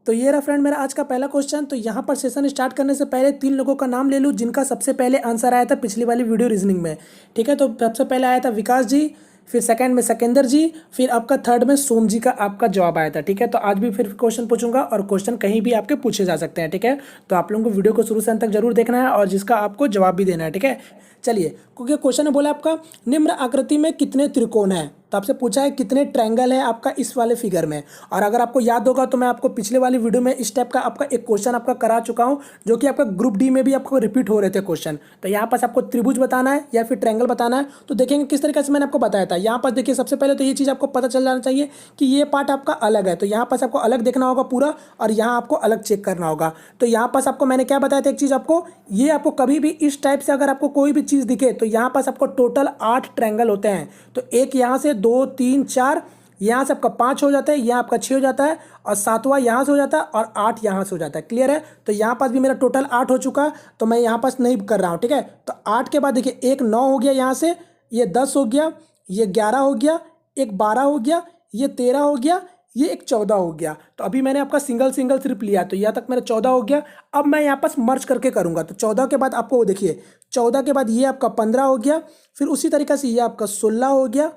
तो ये रहा फ्रेंड मेरा आज का पहला क्वेश्चन। तो यहाँ पर सेशन स्टार्ट करने से पहले 3 लोगों का नाम ले लूँ जिनका सबसे पहले आंसर आया था पिछली वाली वीडियो रीजनिंग में। ठीक है, तो सबसे पहले आया था विकास जी, फिर सेकंड में सिकंदर जी, फिर आपका थर्ड में सोम जी का आपका जवाब आया था। ठीक है, तो आज भी फिर क्वेश्चन पूछूंगा और क्वेश्चन कहीं भी आपके पूछे जा सकते हैं। ठीक है, तो आप लोगों को वीडियो को शुरू से अंत तक जरूर देखना है और जिसका आपको जवाब भी देना है। ठीक है, चलिए, क्योंकि क्वेश्चन ने बोला आपका निम्न आकृति में कितने त्रिकोण हैं, तो आपसे पूछा है कितने ट्रायंगल है आपका इस वाले फिगर में। और अगर आपको याद होगा तो मैं आपको पिछले वाली वीडियो में इस टाइप का आपका एक क्वेश्चन आपका करा चुका हूं, जो कि आपका ग्रुप डी में भी आपको रिपीट हो रहे थे क्वेश्चन। तो यहाँ पास आपको त्रिभुज बताना है या फिर ट्रायंगल बताना है, तो देखेंगे किस तरीके से मैंने आपको बताया था। यहाँ पास देखिए, सबसे पहले तो ये चीज़ आपको पता चल जाना चाहिए कि ये पार्ट आपका अलग है, तो यहाँ पास आपको अलग देखना होगा पूरा, और यहाँ आपको अलग चेक करना होगा। तो यहाँ पास आपको मैंने क्या बताया था, एक चीज़ आपको, ये आपको कभी भी इस टाइप से अगर आपको कोई भी चीज़ दिखे तो यहाँ पास आपको टोटल 8 ट्रायंगल होते हैं। तो एक यहाँ से 2 3 4, यहाँ से आपका 5 हो जाता है, यहाँ आपका 6 हो जाता है, और 7वां यहाँ से हो जाता है, और 8 यहाँ से हो जाता है। क्लियर है? तो यहाँ पास भी मेरा टोटल 8 हो चुका, तो मैं यहाँ पास नहीं कर रहा हूँ। ठीक है, तो 8 के बाद देखिए, एक 9 हो गया, यहाँ से ये 10 हो गया, ये 11 हो गया, एक 12 हो गया, ये 13 हो गया, ये एक 14 हो गया। तो अभी मैंने आपका सिंगल सिर्फ लिया, तो यहाँ तक मेरा 14 हो गया। अब मैं यहाँ पास मर्ज करके करूँगा, तो 14 के बाद आपको देखिए, 14 के बाद ये आपका 15 हो गया, फिर उसी तरीके से ये आपका 16 हो गया।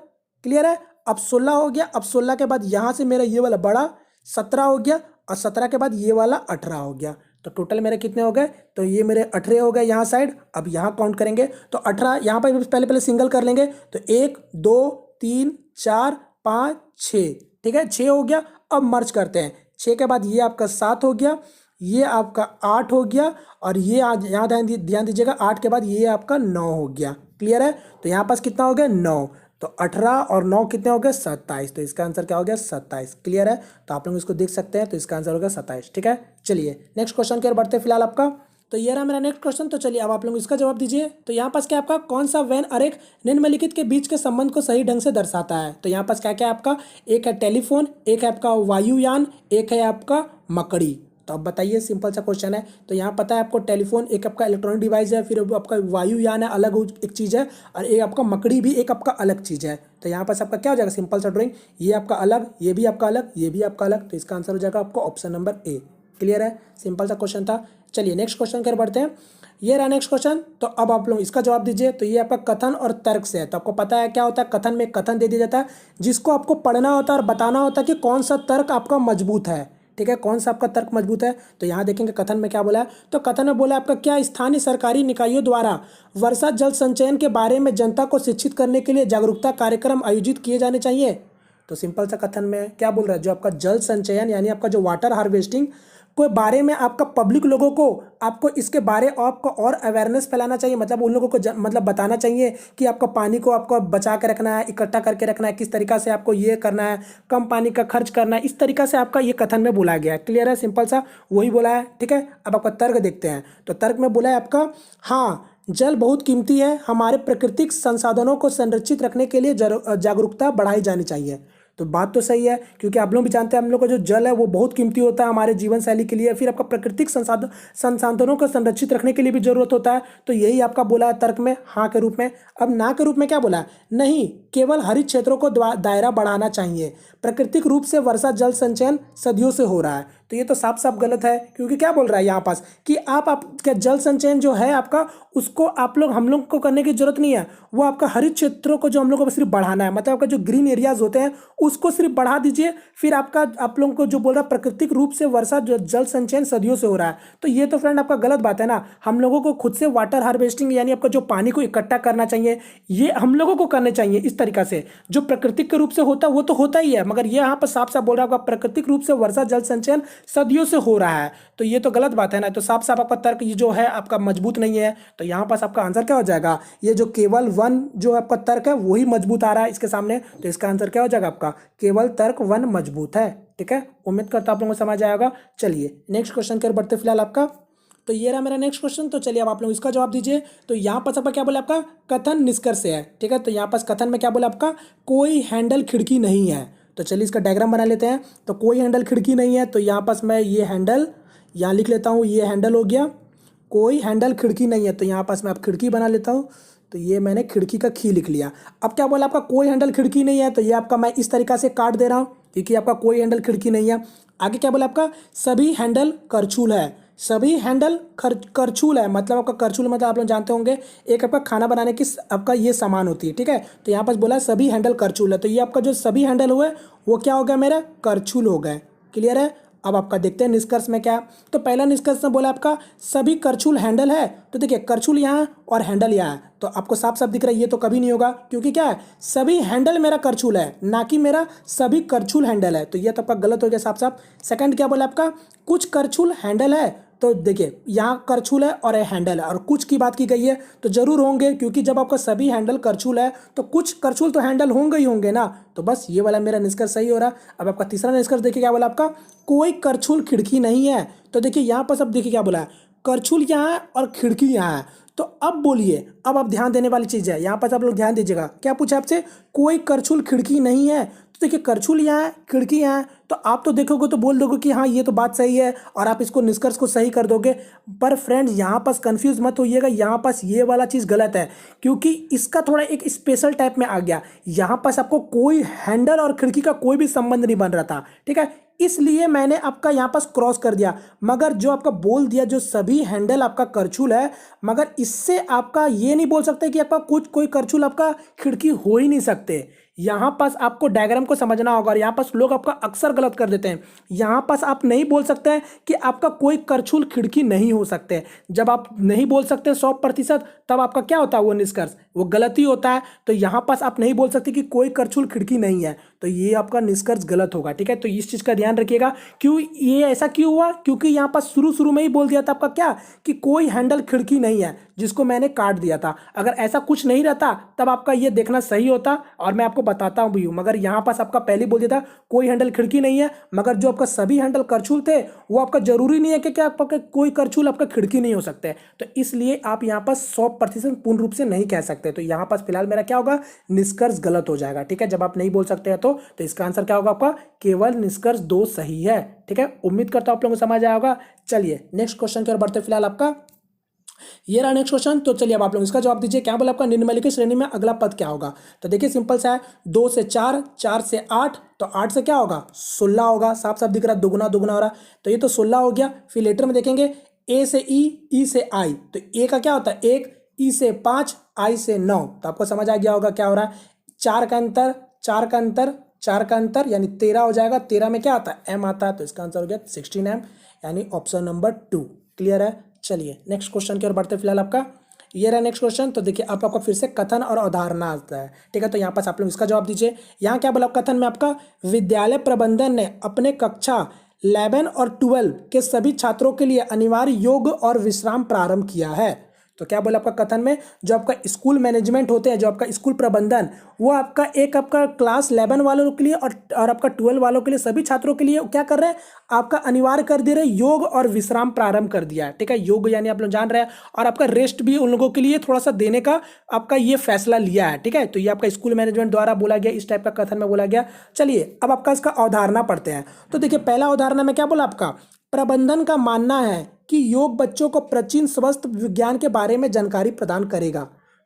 क्लियर है? अब 16 हो गया, अब 16 के बाद यहाँ से मेरा ये वाला बड़ा 17 हो गया, और 17 के बाद ये वाला 18 हो गया। तो टोटल मेरे कितने हो गए, तो ये मेरे 18 हो गए यहाँ साइड। अब यहाँ काउंट करेंगे तो 18, यहाँ पर पहले सिंगल कर लेंगे, तो 1 2 3 4 5 6। ठीक है, 6 हो गया। अब मर्ज करते हैं, 6 के बाद ये आपका 7 हो गया, ये आपका 8 हो गया, और ये आज यहाँ ध्यान दीजिएगा, 8 के बाद ये आपका 9 हो गया। क्लियर है? तो यहाँ पास कितना हो गया, 9। तो 18 और 9 कितने हो गए, 27। तो इसका आंसर क्या हो गया, 27। क्लियर है? तो आप लोग इसको देख सकते हैं, तो इसका आंसर हो गया 27। ठीक है, चलिए नेक्स्ट क्वेश्चन की ओर बढ़ते हैं फिलहाल आपका। तो ये रहा मेरा नेक्स्ट क्वेश्चन। तो चलिए अब आप लोग इसका जवाब दीजिए। तो यहाँ पास क्या आपका कौन सा वेन आरेख निम्नलिखित के बीच के संबंध को सही ढंग से दर्शाता है। तो यहाँ पास क्या क्या आपका, एक है टेलीफोन, एक है आपका वायुयान, एक है आपका मकड़ी। तो अब बताइए, सिंपल सा क्वेश्चन है। तो यहाँ पता है आपको, टेलीफोन एक आपका इलेक्ट्रॉनिक डिवाइस है, फिर आपका वायुयान है, अलग एक चीज़ है, और एक आपका मकड़ी भी एक आपका अलग चीज़ है। तो यहाँ पास आपका क्या हो जाएगा, सिंपल सा ड्राइंग, ये आपका अलग, ये भी आपका अलग, ये भी आपका अलग। तो इसका आंसर हो जाएगा आपको ऑप्शन नंबर ए। क्लियर है? सिंपल सा क्वेश्चन था। चलिए नेक्स्ट क्वेश्चन कर बढ़ते हैं। ये रहा नेक्स्ट क्वेश्चन। तो अब आप लोग इसका जवाब दीजिए। तो ये आपका कथन और तर्क से है। तो आपको पता है क्या होता है, कथन में कथन दे दिया जाता है, जिसको आपको पढ़ना होता है और बताना होता है कि कौन सा तर्क आपका मजबूत है। ठीक है, कौन सा आपका तर्क मजबूत है। तो यहाँ देखेंगे कथन में क्या बोला है। तो कथन में बोला आपका, क्या स्थानीय सरकारी निकायों द्वारा वर्षा जल संचयन के बारे में जनता को शिक्षित करने के लिए जागरूकता कार्यक्रम आयोजित किए जाने चाहिए। तो सिंपल सा कथन में क्या बोल रहा है, जो आपका जल संचयन यानी आपका जो वाटर हार्वेस्टिंग को बारे में आपका पब्लिक लोगों को आपको इसके बारे आपको और अवेयरनेस फैलाना चाहिए। मतलब उन लोगों को मतलब बताना चाहिए कि आपका पानी को आपको बचा के रखना है, इकट्ठा करके रखना है, किस तरीक़ा से आपको ये करना है, कम पानी का खर्च करना है, इस तरीक़ा से आपका ये कथन में बोला गया है। क्लियर है? सिंपल सा वही बोला है। ठीक है, अब आपका तर्क देखते हैं। तो तर्क में बोला है आपका, हाँ जल बहुत कीमती है, हमारे प्राकृतिक संसाधनों को संरक्षित रखने के लिए जागरूकता बढ़ाई जानी चाहिए। तो बात तो सही है, क्योंकि आप लोग भी जानते हैं हम लोग का जो जल है वो बहुत कीमती होता है हमारे जीवन शैली के लिए, फिर आपका प्राकृतिक संसाधनों को संरक्षित रखने के लिए भी जरूरत होता है। तो यही आपका बोला है तर्क में हाँ के रूप में। अब ना के रूप में क्या बोला है, नहीं केवल हरित क्षेत्रों को दायरा बढ़ाना चाहिए, प्राकृतिक रूप से वर्षा जल संचयन सदियों से हो रहा है। तो ये तो साफ साफ गलत है, क्योंकि क्या बोल रहा है यहाँ पास कि आपका जल संचयन जो है आपका, उसको आप लोग हम लोग को करने की जरूरत नहीं है, वो आपका हरित क्षेत्रों को जो हम लोगों को सिर्फ बढ़ाना है, मतलब आपका जो ग्रीन एरियाज होते हैं उसको सिर्फ बढ़ा दीजिए। फिर आपका आप लोगों को जो बोल रहा है प्राकृतिक रूप से वर्षा जल संचयन सदियों से हो रहा है, तो ये तो फ्रेंड आपका गलत बात है ना। हम लोगों को खुद से वाटर हार्वेस्टिंग यानी आपका जो पानी को इकट्ठा करना चाहिए, ये हम लोगों को करने चाहिए इस तरीका से। जो प्राकृतिक के रूप से होता है वो तो होता ही है, मगर ये यहाँ पर साफ साफ बोल रहा है आपका प्राकृतिक रूप से वर्षा जल संचयन सदियों से हो रहा है, तो ये तो गलत बात है ना। तो साफ साफ आपका तर्क ये जो है आपका मजबूत नहीं है। तो यहाँ पास आपका आंसर क्या हो जाएगा, ये जो केवल वन जो आपका तर्क है वही मजबूत आ रहा है इसके सामने। तो इसका आंसर क्या हो जाएगा आपका, केवल तर्क वन मजबूत है। ठीक है, उम्मीद करता हूं आप लोगों को समझ आएगा। चलिए नेक्स्ट क्वेश्चन की ओर बढ़ते फिलहाल आपका। तो ये रहा मेरा नेक्स्ट क्वेश्चन। तो चलिए अब आप लोग इसका जवाब दीजिए। तो यहाँ पर आपका क्या बोला, आपका कथन निष्कर्ष है। ठीक है, तो यहाँ पास कथन में क्या बोला आपका, कोई हैंडल खिड़की नहीं है। तो चलिए इसका डायग्राम बना लेते हैं। तो कोई हैंडल खिड़की नहीं है, तो यहाँ पास मैं ये हैंडल यहाँ लिख लेता हूँ, ये हैंडल हो गया। कोई हैंडल खिड़की नहीं है, तो यहाँ पास मैं अब खिड़की बना लेता हूँ। तो ये मैंने खिड़की का खी लिख लिया। अब क्या बोला आपका, कोई हैंडल खिड़की नहीं है, तो ये आपका मैं इस तरीका से काट दे रहा हूँ, क्योंकि आपका कोई हैंडल खिड़की नहीं है। आगे क्या बोला आपका, सभी हैंडल करछुल है। सभी हैंडल करछुल है, मतलब आपका करछुल मतलब आप लोग जानते होंगे एक आपका खाना बनाने की आपका ये सामान होती है, ठीक है। तो यहाँ पर बोला सभी हैंडल करछुल है, तो ये आपका जो सभी हैंडल हुए वो क्या हो गया मेरा, करछुल हो गए। क्लियर है। अब आपका देखते हैं निष्कर्ष में क्या है। तो पहला निष्कर्ष में बोला आपका सभी करछुल हैंडल है, तो देखिए करछुल यहाँ और हैंडल यहाँ है, तो आपको साफ साफ दिख रहा है ये तो कभी नहीं होगा, क्योंकि क्या है, सभी हैंडल मेरा करछुल है, ना कि मेरा सभी करछुल हैंडल है, तो ये तो आपका गलत हो गया साफ साफ। सेकंड क्या बोला आपका, कुछ करछुल हैंडल है, तो देखिए यहाँ करछुल है और ये हैंडल है, और कुछ की बात की गई है तो जरूर होंगे, क्योंकि जब आपका सभी हैंडल करछुल है तो कुछ करछुल तो हैंडल होंगे ही होंगे ना, तो बस ये वाला मेरा निष्कर्ष सही हो रहा। अब आपका तीसरा निष्कर्ष देखिए क्या बोला आपका, कोई करछुल खिड़की नहीं है, तो देखिए यहाँ पर सब देखिए क्या बोला है, करछुल यहाँ है और खिड़की यहाँ है। तो अब बोलिए, अब आप ध्यान देने वाली चीज़ है यहाँ पर, आप लोग ध्यान दीजिएगा, क्या पूछा आपसे, कोई करछुल खिड़की नहीं है, तो देखिए करछुल यहाँ है, खिड़की यहाँ है, तो आप तो देखोगे तो बोल दोगे कि हाँ ये तो बात सही है, और आप इसको निष्कर्ष को सही कर दोगे। पर फ्रेंड्स यहाँ पास कंफ्यूज मत होइएगा, यहाँ पास ये वाला चीज़ गलत है, क्योंकि इसका थोड़ा एक स्पेशल टाइप में आ गया। यहाँ पास आपको कोई हैंडल और खिड़की का कोई भी संबंध नहीं बन रहा था, ठीक है, इसलिए मैंने आपका यहाँ पास क्रॉस कर दिया। मगर जो आपका बोल दिया जो सभी हैंडल आपका करछुल है, मगर इससे आपका ये नहीं बोल सकते कि आपका कुछ कोई करछुल आपका खिड़की हो ही नहीं सकते। यहाँ पास आपको डायग्राम को समझना होगा, और यहाँ पास लोग आपका अक्सर गलत कर देते हैं। यहाँ पास आप नहीं बोल सकते हैं कि आपका कोई करछुल खिड़की नहीं हो सकते। जब आप नहीं बोल सकते 100%, तब आपका क्या होता है, वो निष्कर्ष वो गलती होता है। तो यहाँ पास आप नहीं बोल सकते कि कोई करछुल खिड़की नहीं है, तो ये आपका निष्कर्ष गलत होगा, ठीक है। तो इस चीज़ का ध्यान रखिएगा। क्यों ये ऐसा क्यों हुआ, क्योंकि यहाँ पास शुरू में ही बोल दिया था आपका क्या, कि कोई हैंडल खिड़की नहीं है, जिसको मैंने काट दिया था। अगर ऐसा कुछ नहीं रहता तब आपका ये देखना सही होता, और मैं आपको बताता हूँ भी हूँ। मगर यहाँ पास आपका पहले बोल दिया था कोई हैंडल खिड़की नहीं है, मगर जो आपका सभी हैंडल करछुल थे वो आपका जरूरी नहीं है कि क्या आपका कोई करछुल आपका खिड़की नहीं हो सकते, तो इसलिए आप यहाँ पास 100% पूर्ण रूप से नहीं कह सकते। तो यहाँ पास फिलहाल मेरा क्या होगा, निष्कर्ष गलत हो जाएगा, ठीक है। जब आप नहीं बोल सकते हैं तो इसका आंसर क्या होगा आपका, केवल निष्कर्ष 2 सही है, ठीक है। उम्मीद करता हूँ आप लोगों को समझ आया होगा। चलिए नेक्स्ट क्वेश्चन की ओर बढ़ते। फिलहाल आपका ये रहा नेक्स्ट क्वेश्चन, तो चलिए अब आप लोग इसका जवाब दीजिए। क्या बोला आपका, निम्नलिखित श्रेणी में अगला पद क्या होगा। तो देखिए सिंपल सा है, 2 से 4, 4 से 8, तो 8 से क्या होगा, 16 होगा। साफ साफ दिख रहा है, दुगुना दुगुना हो रहा, तो ये तो 16 हो गया। फिर लेटर में देखेंगे ए से ई से आई, तो ए का क्या होता है 1, ई से 5, आई से 9, तो आपको समझ आ गया होगा क्या हो रहा है, 4 का अंतर, 4 का अंतर, 4 का अंतर यानी 13 हो जाएगा। 13 में क्या आता है, एम आता है, तो इसका आंसर हो गया 16M, यानी ऑप्शन नंबर 2। क्लियर है। चलिए नेक्स्ट क्वेश्चन की ओर बढ़ते। फिलहाल आपका ये रहा नेक्स्ट क्वेश्चन, तो देखिए आपका फिर से कथन और अवधारणा आता है, ठीक है। तो यहाँ पास आप लोग इसका जवाब दीजिए। यहाँ क्या बोला कथन में आपका, विद्यालय प्रबंधन ने अपने कक्षा 11 और 12 के सभी छात्रों के लिए अनिवार्य योग और विश्राम प्रारंभ किया है। तो क्या बोला आपका कथन में, जो आपका स्कूल मैनेजमेंट होते हैं, जो आपका स्कूल प्रबंधन, वो आपका एक आपका क्लास 11 वालों के लिए और आपका 12 वालों के लिए, सभी छात्रों के लिए क्या कर रहे हैं, आपका अनिवार्य कर दे रहे हैं, योग और विश्राम प्रारंभ कर दिया है, ठीक है। योग यानी आप लोग जान रहे हैं, और आपका रेस्ट भी उन लोगों के लिए थोड़ा सा देने का आपका ये फैसला लिया है, ठीक है। तो ये आपका स्कूल मैनेजमेंट द्वारा बोला गया, इस टाइप का कथन में बोला गया। चलिए अब आपका इसका अवधारणा पढ़ते हैं। तो देखिए पहला अवधारणा में क्या बोला आपका, प्रबंधन का मानना है कि योग बच्चों को प्राचीन स्वास्थ्य विज्ञान के बारे में जानकारी प्रदान करेगा।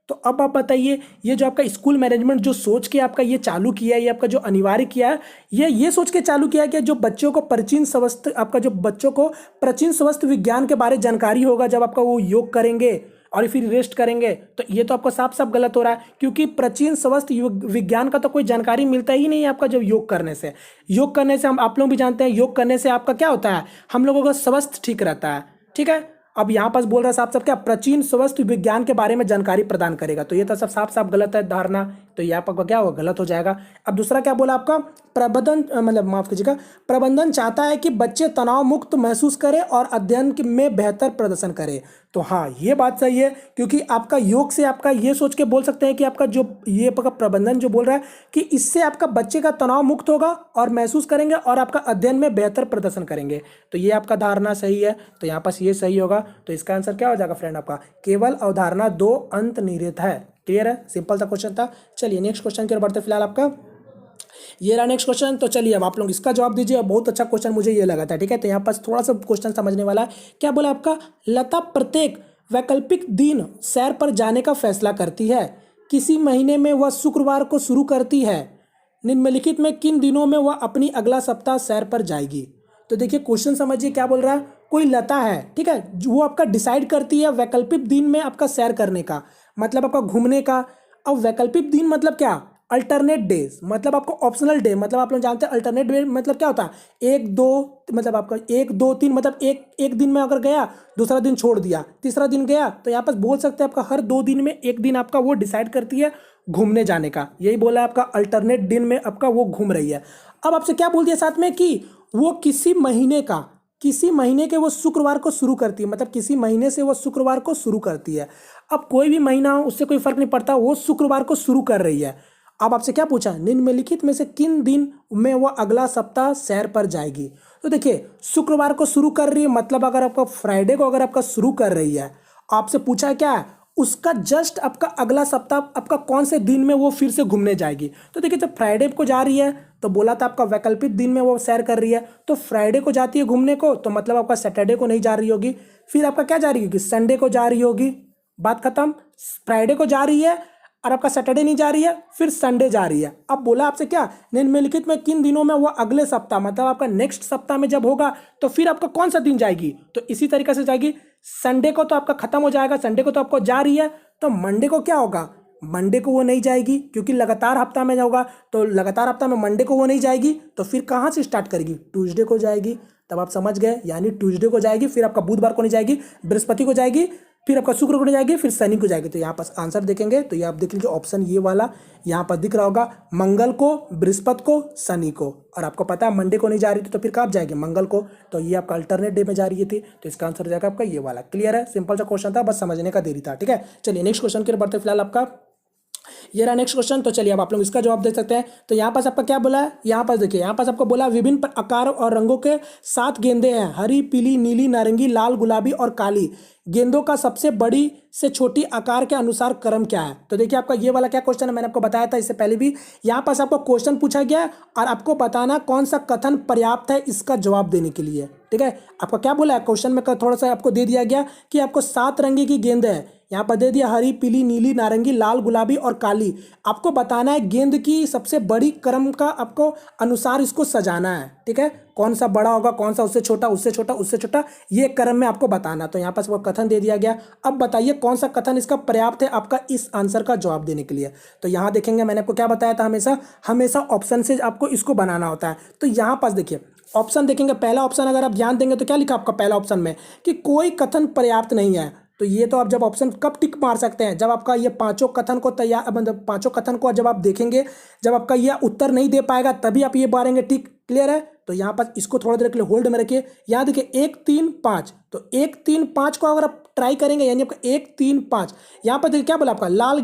तो अब आप बताइए, ये जो आपका स्कूल मैनेजमेंट जो सोच के आपका ये चालू किया है, ये आपका जो अनिवार्य किया है, ये सोच के चालू किया है कि जो बच्चों को प्राचीन स्वास्थ्य आपका जो बच्चों को प्राचीन स्वास्थ्य विज्ञान के बारे में जानकारी होगा जब आपका वो योग करेंगे और फिर रेस्ट करेंगे, तो ये तो आपका साफ साफ गलत हो रहा है। क्योंकि प्राचीन स्वास्थ्य विज्ञान का तो कोई जानकारी मिलता ही नहीं है आपका जब योग करने से। योग करने से हम आप लोग भी जानते हैं, योग करने से आपका क्या होता है, हम लोगों का स्वास्थ्य ठीक रहता है, ठीक है। अब यहाँ पास बोल रहा है साफ साफ क्या, प्राचीन स्वास्थ्य विज्ञान के बारे में जानकारी प्रदान करेगा, तो ये तो सब साफ साफ गलत है धारणा, तो यहाँ पर क्या होगा, गलत हो जाएगा। अब दूसरा क्या बोला आपका, प्रबंधन मतलब माफ कीजिएगा, प्रबंधन चाहता है कि बच्चे तनाव मुक्त महसूस करें और अध्ययन में बेहतर प्रदर्शन करें। तो हाँ ये बात सही है, क्योंकि आपका योग से आपका ये सोच के बोल सकते हैं कि आपका जो ये आपका प्रबंधन जो बोल रहा है कि इससे आपका बच्चे का तनाव मुक्त होगा और महसूस करेंगे और आपका अध्ययन में बेहतर प्रदर्शन करेंगे, तो ये आपका धारणा सही है। तो यहाँ पास ये सही होगा, तो इसका आंसर क्या हो जाएगा फ्रेंड, आपका केवल अवधारणा 2 अंतर्निहित है। क्लियर है, सिंपल सा क्वेश्चन था। चलिए नेक्स्ट क्वेश्चन की ओर बढ़ते। फिलहाल आपका ये रहा नेक्स्ट क्वेश्चन, तो चलिए अब आप लोग इसका जवाब दीजिए। बहुत अच्छा क्वेश्चन मुझे ये लगा था, ठीक है। तो यहाँ पास थोड़ा सा क्वेश्चन समझने वाला है। क्या बोला आपका, लता प्रत्येक वैकल्पिक दिन सैर पर जाने का फैसला करती है। किसी महीने में वह शुक्रवार को शुरू करती है। निम्नलिखित में किन दिनों में वह अपनी अगला सप्ताह सैर पर जाएगी। तो देखिए क्वेश्चन समझिए क्या बोल रहा है। कोई लता है, ठीक है, वो आपका डिसाइड करती है वैकल्पिक दिन में आपका सैर करने का, मतलब आपका घूमने का। अब वैकल्पिक दिन मतलब क्या, अल्टरनेट डेज, मतलब आपको ऑप्शनल डे, मतलब आप लोग जानते हैं अल्टरनेट डे मतलब क्या होता है, एक दो, मतलब आपका एक दो तीन, मतलब एक एक दिन में अगर गया, दूसरा दिन छोड़ दिया, तीसरा दिन गया, तो यहाँ पर बोल सकते हैं आपका हर 2 दिन में एक दिन आपका वो डिसाइड करती है घूमने जाने का। यही बोला है आपका अल्टरनेट दिन में आपका वो घूम रही है। अब आपसे क्या बोल दिया साथ में कि वो किसी महीने के वो शुक्रवार को शुरू करती है, मतलब किसी महीने से वो शुक्रवार को शुरू करती है। अब कोई भी महीना हो उससे कोई फर्क नहीं पड़ता, वो शुक्रवार को शुरू कर रही है। अब आपसे क्या पूछा, निम्नलिखित में से किन दिन में वो अगला सप्ताह सैर पर जाएगी। तो देखिए शुक्रवार को शुरू कर रही है, मतलब अगर आपका फ्राइडे को अगर आपका शुरू कर रही है, आपसे पूछा क्या है, उसका जस्ट आपका अगला सप्ताह आपका कौन से दिन में वो फिर से घूमने जाएगी। तो देखिए जब फ्राइडे को जा रही है तो बोला था आपका वैकल्पिक दिन में वो सैर कर रही है, तो फ्राइडे को जाती है घूमने को, तो मतलब आपका सैटरडे को नहीं जा रही होगी, फिर आपका क्या जा रही होगी, संडे को जा रही होगी, बात खत्म। फ्राइडे को जा रही है और आपका सैटरडे नहीं जा रही है, फिर संडे जा रही है। अब बोला आपसे क्या, निम्नलिखित में किन दिनों में वो अगले सप्ताह, मतलब आपका नेक्स्ट सप्ताह में जब होगा तो फिर आपका कौन सा दिन जाएगी, तो इसी तरीके से जाएगी। संडे को तो आपका खत्म हो जाएगा, संडे को तो आपको जा रही है, तो मंडे को क्या होगा, मंडे को वो नहीं जाएगी, क्योंकि लगातार हफ्ता में होगा, तो लगातार हफ्ता में मंडे को वो नहीं जाएगी, तो फिर कहाँ से स्टार्ट करेगी, ट्यूसडे को जाएगी। तब आप समझ गए, यानी ट्यूसडे को जाएगी, फिर आपका बुधवार को नहीं जाएगी, बृहस्पति को जाएगी, फिर आपका शुक्र को नहीं जाएगी, फिर शनि को जाएगी। तो यहाँ पर आंसर देखेंगे तो ये आप देख लीजिए ऑप्शन ये वाला यहाँ पर दिख रहा होगा, मंगल को, बृहस्पति को, शनि को। और आपको पता है मंडे को नहीं जा रही थी, तो फिर कब जाएगी, मंगल को, तो ये आपका अल्टरनेट डे में जा रही थी, तो इसका आंसर जाएगा आपका ये वाला। क्लियर है, सिंपल सा क्वेश्चन था, बस समझने का देरी था। ठीक है, चलिए नेक्स्ट क्वेश्चन की ओर बढ़ते फिलहाल आपका ये रहा नेक्स्ट क्वेश्चन। तो चलिए अब आप लोग इसका जवाब दे सकते हैं। तो यहाँ पास आपका क्या बोला है, यहाँ पास देखिए, यहाँ पास आपको बोला विभिन्न आकार और रंगों के 7 गेंदें हैं, हरी, पीली, नीली, नारंगी, लाल, गुलाबी और काली। गेंदों का सबसे बड़ी से छोटी आकार के अनुसार क्रम क्या है। तो देखिए आपका ये वाला क्या क्वेश्चन है, मैंने आपको बताया था इससे पहले भी। यहाँ पास आपको क्वेश्चन पूछा गया है और आपको बताना कौन सा कथन पर्याप्त है इसका जवाब देने के लिए। ठीक है, आपको क्या बोला है क्वेश्चन में, थोड़ा सा आपको दे दिया गया कि आपको 7 रंग की गेंद है, यहाँ पर दे दिया हरी, पीली, नीली, नारंगी, लाल, गुलाबी और काली। आपको बताना है गेंद की सबसे बड़ी क्रम का आपको अनुसार इसको सजाना है। ठीक है, कौन सा बड़ा होगा, कौन सा उससे छोटा, उससे छोटा, उससे छोटा, ये क्रम में आपको बताना। तो यहाँ पास वो कथन दे दिया गया। अब बताइए कौन सा कथन इसका पर्याप्त है आपका इस आंसर का जवाब देने के लिए। तो यहाँ देखेंगे, मैंने आपको क्या बताया था, हमेशा ऑप्शन से आपको इसको बनाना होता है। तो यहाँ पास देखिए ऑप्शन देखेंगे, पहला ऑप्शन अगर आप ध्यान देंगे तो क्या लिखा आपका पहला ऑप्शन में कि कोई कथन पर्याप्त नहीं है। तो ये तो आप जब ऑप्शन कब टिक मार सकते हैं, जब आपका ये पांचों कथन को तैयार, मतलब पांचों कथन को जब आप देखेंगे, जब आपका ये उत्तर नहीं दे पाएगा तभी आप ये मारेंगे टिक। क्लियर है, तो यहाँ पर इसको थोड़ा देर के लिए होल्ड में रखिए। यहाँ देखिए 1 3 5, तो 1 3 5 को अगर आप ट्राई करेंगे, यानी आपका 1 3 5, यहाँ पर देखिए क्या बोला आपका, लाल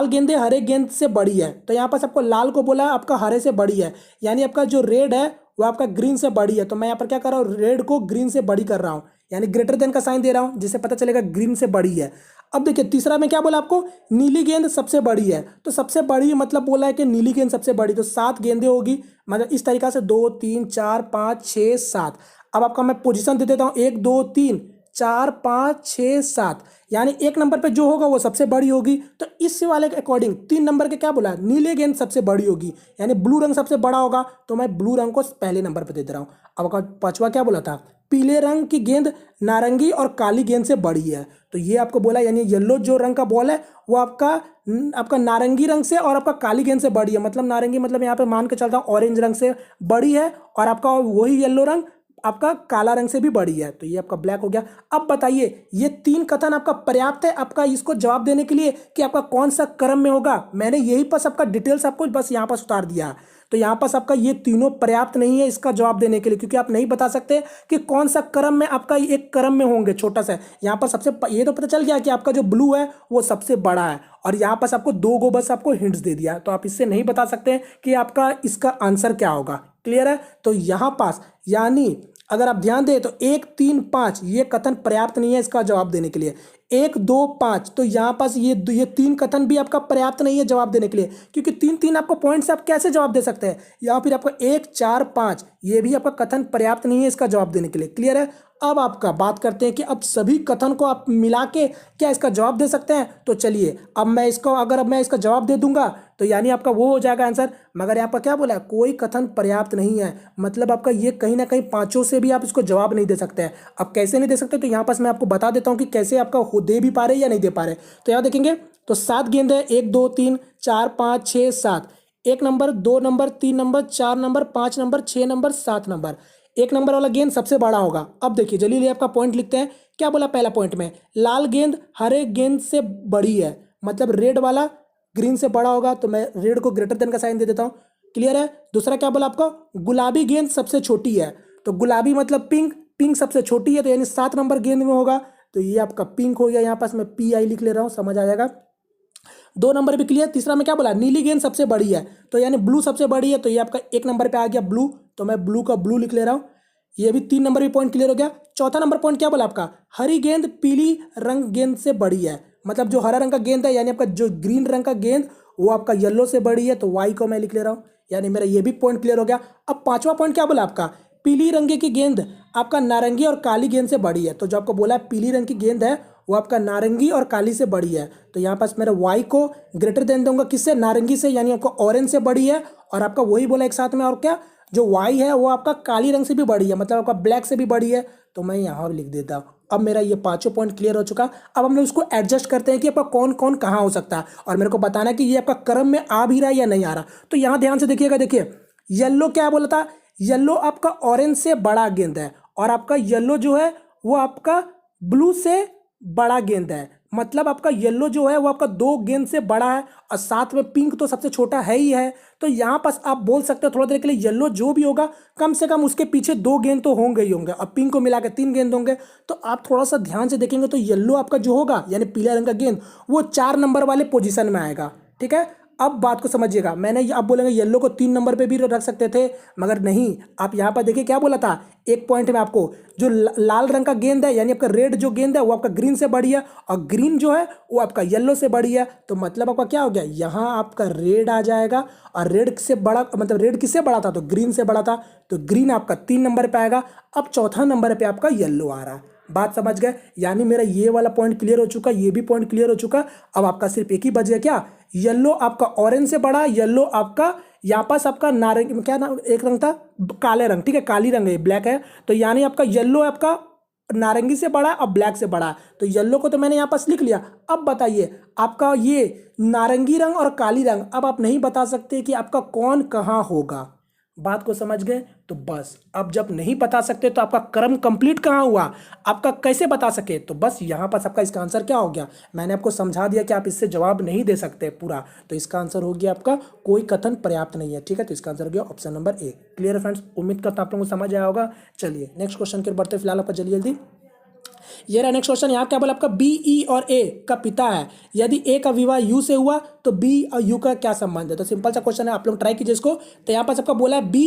गेंदे हरे गेंद से बड़ी है। तो यहाँ पर आपको लाल को बोला आपका हरे से बड़ी है, यानी आपका जो रेड है वो आपका ग्रीन से बड़ी है। तो मैं यहाँ पर क्या कर रहा हूँ, रेड को ग्रीन से बड़ी कर रहा हूँ, यानी ग्रेटर देन का साइन दे रहा हूँ, जिससे पता चलेगा ग्रीन से बड़ी है। अब देखिए तीसरा में क्या बोला आपको, नीली गेंद सबसे बड़ी है। तो सबसे बड़ी मतलब बोला है कि नीली गेंद सबसे बड़ी, तो 7 गेंदें होगी, मतलब इस तरीका से 2 3 4 5 6 7। अब आपका मैं पोजीशन दे देता हूँ 1 2 3 4 5 6 7, यानी 1 नंबर पे जो होगा वो सबसे बड़ी होगी। तो इस वाले के अकॉर्डिंग 3 नंबर के क्या बोला, नीले गेंद सबसे बड़ी होगी, यानी ब्लू रंग सबसे बड़ा होगा, तो मैं ब्लू रंग को पहले नंबर पे दे रहा हूँ। अब आपका पांचवा क्या बोला था, पीले रंग की गेंद नारंगी और काली गेंद से बड़ी है। तो ये आपको बोला, यानी येलो जो रंग का बॉल है वो आपका नारंगी रंग से और आपका काली गेंद से बड़ी है, मतलब नारंगी मतलब यहाँ पे मान के चलता हूँ ऑरेंज रंग से बड़ी है, और आपका वही येलो रंग आपका काला रंग से भी बड़ी है। तो ये आपका ब्लैक हो गया। अब बताइए ये 3 कथन आपका पर्याप्त है आपका इसको जवाब देने के लिए कि आपका कौन सा क्रम में होगा। मैंने यही पास आपका डिटेल्स आपको बस यहाँ पर उतार दिया। तो यहाँ पास आपका ये तीनों पर्याप्त नहीं है इसका जवाब देने के लिए, क्योंकि आप नहीं बता सकते कि कौन सा क्रम में आपका एक क्रम में होंगे छोटा सा। यहाँ पर सबसे ये तो पता चल गया कि आपका जो ब्लू है वो सबसे बड़ा है, और यहाँ पास आपको 2 गो बस आपको हिंट्स दे दिया, तो आप इससे नहीं बता सकते कि आपका इसका आंसर क्या होगा। क्लियर है, तो यहाँ पास यानी अगर आप ध्यान दें तो 1 3 5 ये कथन पर्याप्त नहीं है इसका जवाब देने के लिए। 1 2 5, तो यहाँ पास ये 3 कथन भी आपका पर्याप्त नहीं है जवाब देने के लिए, क्योंकि 3 आपको पॉइंट से आप कैसे जवाब दे सकते हैं। या फिर आपका 1 4 5 ये भी आपका कथन पर्याप्त नहीं है इसका जवाब देने के लिए। क्लियर है, अब आपका बात करते हैं कि अब सभी कथन को आप मिला के क्या इसका जवाब दे सकते हैं। तो चलिए अब मैं इसका जवाब दे दूंगा तो यानी आपका वो हो जाएगा आंसर। मगर यहाँ पर क्या बोला है, कोई कथन पर्याप्त नहीं है, मतलब आपका ये कहीं ना कहीं पांचों से भी आप इसको जवाब नहीं दे सकते हैं। अब कैसे नहीं दे सकते, तो यहाँ पास मैं आपको बता देता हूँ कि कैसे आपका दे भी पा रहे या नहीं दे पा रहे। तो यहाँ देखेंगे तो 7 गेंद है, 1 2 3 4 5 6 7, 1 number 2 number 3 number 4 number 5 number 6 number 7 number, 1 number वाला गेंद सबसे बड़ा होगा। अब देखिए जल्दी ये आपका पॉइंट लिखते हैं। क्या बोला पहला पॉइंट में, लाल गेंद हरे गेंद से बड़ी है, मतलब रेड वाला ग्रीन से बड़ा होगा, तो मैं रेड को ग्रेटर देन का साइन दे देता हूँ। क्लियर है। दूसरा क्या बोला आपको, गुलाबी गेंद सबसे छोटी है, तो गुलाबी मतलब पिंक, पिंक सबसे छोटी है, तो यानी 7 नंबर गेंद में होगा, तो ये आपका पिंक हो गया। यहाँ पास मैं PI लिख ले रहा हूँ, समझ आ जाएगा। 2 नंबर भी क्लियर। तीसरा में क्या बोला, नीली गेंद सबसे बड़ी है, तो यानी ब्लू सबसे बड़ी है, तो ये आपका 1 नंबर पे आ गया ब्लू, तो मैं ब्लू का ब्लू लिख ले रहा हूँ। ये भी 3 नंबर भी पॉइंट क्लियर हो गया। चौथा नंबर पॉइंट क्या बोला आपका, हरी गेंद पीली रंग गेंद से बड़ी है, मतलब जो हरा रंग का गेंद है यानी आपका जो ग्रीन रंग का गेंद वो आपका येलो से बड़ी है, तो वाई को मैं लिख ले रहा हूँ, यानी मेरा ये भी पॉइंट क्लियर हो गया। अब पांचवा पॉइंट क्या बोला आपका, पीली रंग की गेंद आपका नारंगी और काली गेंद से बड़ी है, तो जो आपको बोला है पीली रंग की गेंद है वो आपका नारंगी और काली से बड़ी है, तो यहाँ पास मेरा वाई को ग्रेटर देन दूंगा किससे, नारंगी से, यानी आपको ऑरेंज से बड़ी है। और आपका वही बोला एक साथ में, और क्या जो वाई है वो आपका काली रंग से भी बड़ी है, मतलब आपका ब्लैक से भी बड़ी है, तो मैं यहाँ लिख देता हूँ। अब मेरा ये पांचों पॉइंट क्लियर हो चुका। अब हम लोग इसको एडजस्ट करते हैं कि आपका कौन कौन कहाँ हो सकता है, और मेरे को बताना है कि ये आपका क्रम में आ भी रहा है या नहीं आ रहा। तो यहाँ ध्यान से देखिएगा, देखिए येलो क्या बोला था, येलो आपका ऑरेंज से बड़ा गेंद है, और आपका येलो जो है वो आपका ब्लू से बड़ा गेंद है, मतलब आपका येलो जो है वो आपका 2 गेंद से बड़ा है, और साथ में पिंक तो सबसे छोटा है ही है। तो यहाँ पास आप बोल सकते हो थोड़ा देर के लिए येलो जो भी होगा कम से कम उसके पीछे 2 गेंद तो होंगे ही होंगे, और पिंक को मिला के 3 गेंद होंगे। तो आप थोड़ा सा ध्यान से देखेंगे तो येलो आपका जो होगा यानी पीला रंग का गेंद वो 4 नंबर वाले पोजीशन में आएगा। ठीक है, अब बात को समझिएगा। मैंने आप बोलेंगे येलो को 3 नंबर पे भी रख सकते थे, मगर नहीं। आप यहाँ पर देखिए क्या बोला था, एक पॉइंट में आपको जो लाल रंग का गेंद है यानी आपका रेड जो गेंद है वो आपका ग्रीन से बड़ी है, और ग्रीन जो है वो आपका येलो से बड़ी है, तो मतलब आपका क्या हो गया, यहाँ आपका रेड आ जाएगा, और रेड से बड़ा मतलब रेड किससे बड़ा था, तो ग्रीन से बड़ा था, तो ग्रीन आपका 3 नंबर पे आएगा। अब चौथा नंबर पे आपका येलो आ रहा है। बात समझ गए, यानी मेरा ये वाला पॉइंट क्लियर हो चुका, ये भी पॉइंट क्लियर हो चुका। अब आपका सिर्फ एक ही बच गया, क्या, येलो आपका ऑरेंज से बड़ा, येलो आपका यहाँ पास आपका नारंगी, क्या ना एक रंग था, काले रंग, ठीक है, काली रंग है, ब्लैक है, तो यानी आपका येलो आपका नारंगी से बड़ा और ब्लैक से बड़ा, तो येलो को तो मैंने यहाँ पास लिख लिया। अब बताइए आपका ये नारंगी रंग और काली रंग, अब आप नहीं बता सकते कि आपका कौन कहाँ होगा। बात को समझ गए, तो बस अब जब नहीं बता सकते तो आपका क्रम कंप्लीट कहाँ हुआ, आपका कैसे बता सके, तो बस यहाँ पर आपका इसका आंसर क्या हो गया, मैंने आपको समझा दिया कि आप इससे जवाब नहीं दे सकते पूरा, तो इसका आंसर हो गया आपका कोई कथन पर्याप्त नहीं है। ठीक है, तो इसका आंसर हो गया ऑप्शन नंबर ए। क्लियर है फ्रेंड्स, उम्मीद करता हूं आप लोगों को समझ आया होगा। चलिए नेक्स्ट क्वेश्चन के बढ़ते, फिलहाल आपका जल्दी जल्दी ये रहा नेक्स्ट क्वेश्चन। यहाँ क्या बोला आपका, बी ई और ए का पिता है, यदि ए का विवाह यू से हुआ तो बी और यू का क्या संबंध है। तो सिंपल सा क्वेश्चन है, आप लोग ट्राई कीजिए इसको। तो यहाँ पास आपका बोला है बी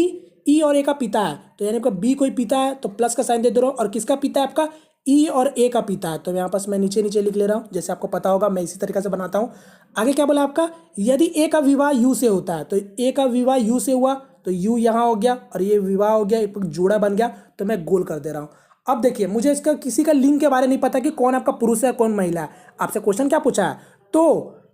ई और ए का पिता है, तो यानी आपका बी कोई पिता है तो प्लस का साइन दे दे रहा हूँ, और किसका पिता है आपका, ई और ए का पिता है, तो यहाँ पास मैं नीचे नीचे लिख ले रहा हूँ, जैसे आपको पता होगा मैं इसी तरीके से बनाता हूँ। आगे क्या बोला आपका, यदि ए का विवाह यू से होता है, तो ए का विवाह यू से हुआ तो यू यहाँ हो गया, और ये विवाह हो गया, एक जोड़ा बन गया, तो मैं गोल कर दे रहा हूँ। अब देखिए मुझे इसका किसी का लिंग के बारे नहीं पता कि कौन आपका पुरुष है कौन महिला है, आपसे क्वेश्चन क्या पूछा है,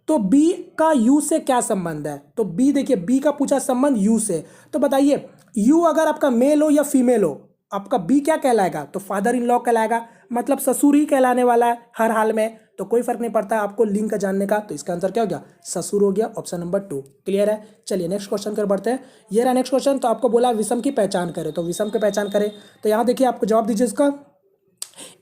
तो बी का यू से क्या संबंध है, तो बी देखिए बी का पूछा संबंध यू से, तो बताइए यू अगर आपका मेल हो या फीमेल हो, आपका बी क्या कहलाएगा, तो फादर इन लॉ कहलाएगा, मतलब ससुर ही कहलाने वाला है हर हाल में, तो कोई फर्क नहीं पड़ता आपको लिंग का जानने का, तो इसका आंसर क्या हो गया, ससुर हो गया, ऑप्शन नंबर 2। क्लियर है, चलिए नेक्स्ट क्वेश्चन कर बढ़ते हैं। ये रहा नेक्स्ट क्वेश्चन, तो आपको बोला विषम की पहचान करें, तो विषम की पहचान करें, तो यहाँ देखिए आपको जवाब दीजिए इसका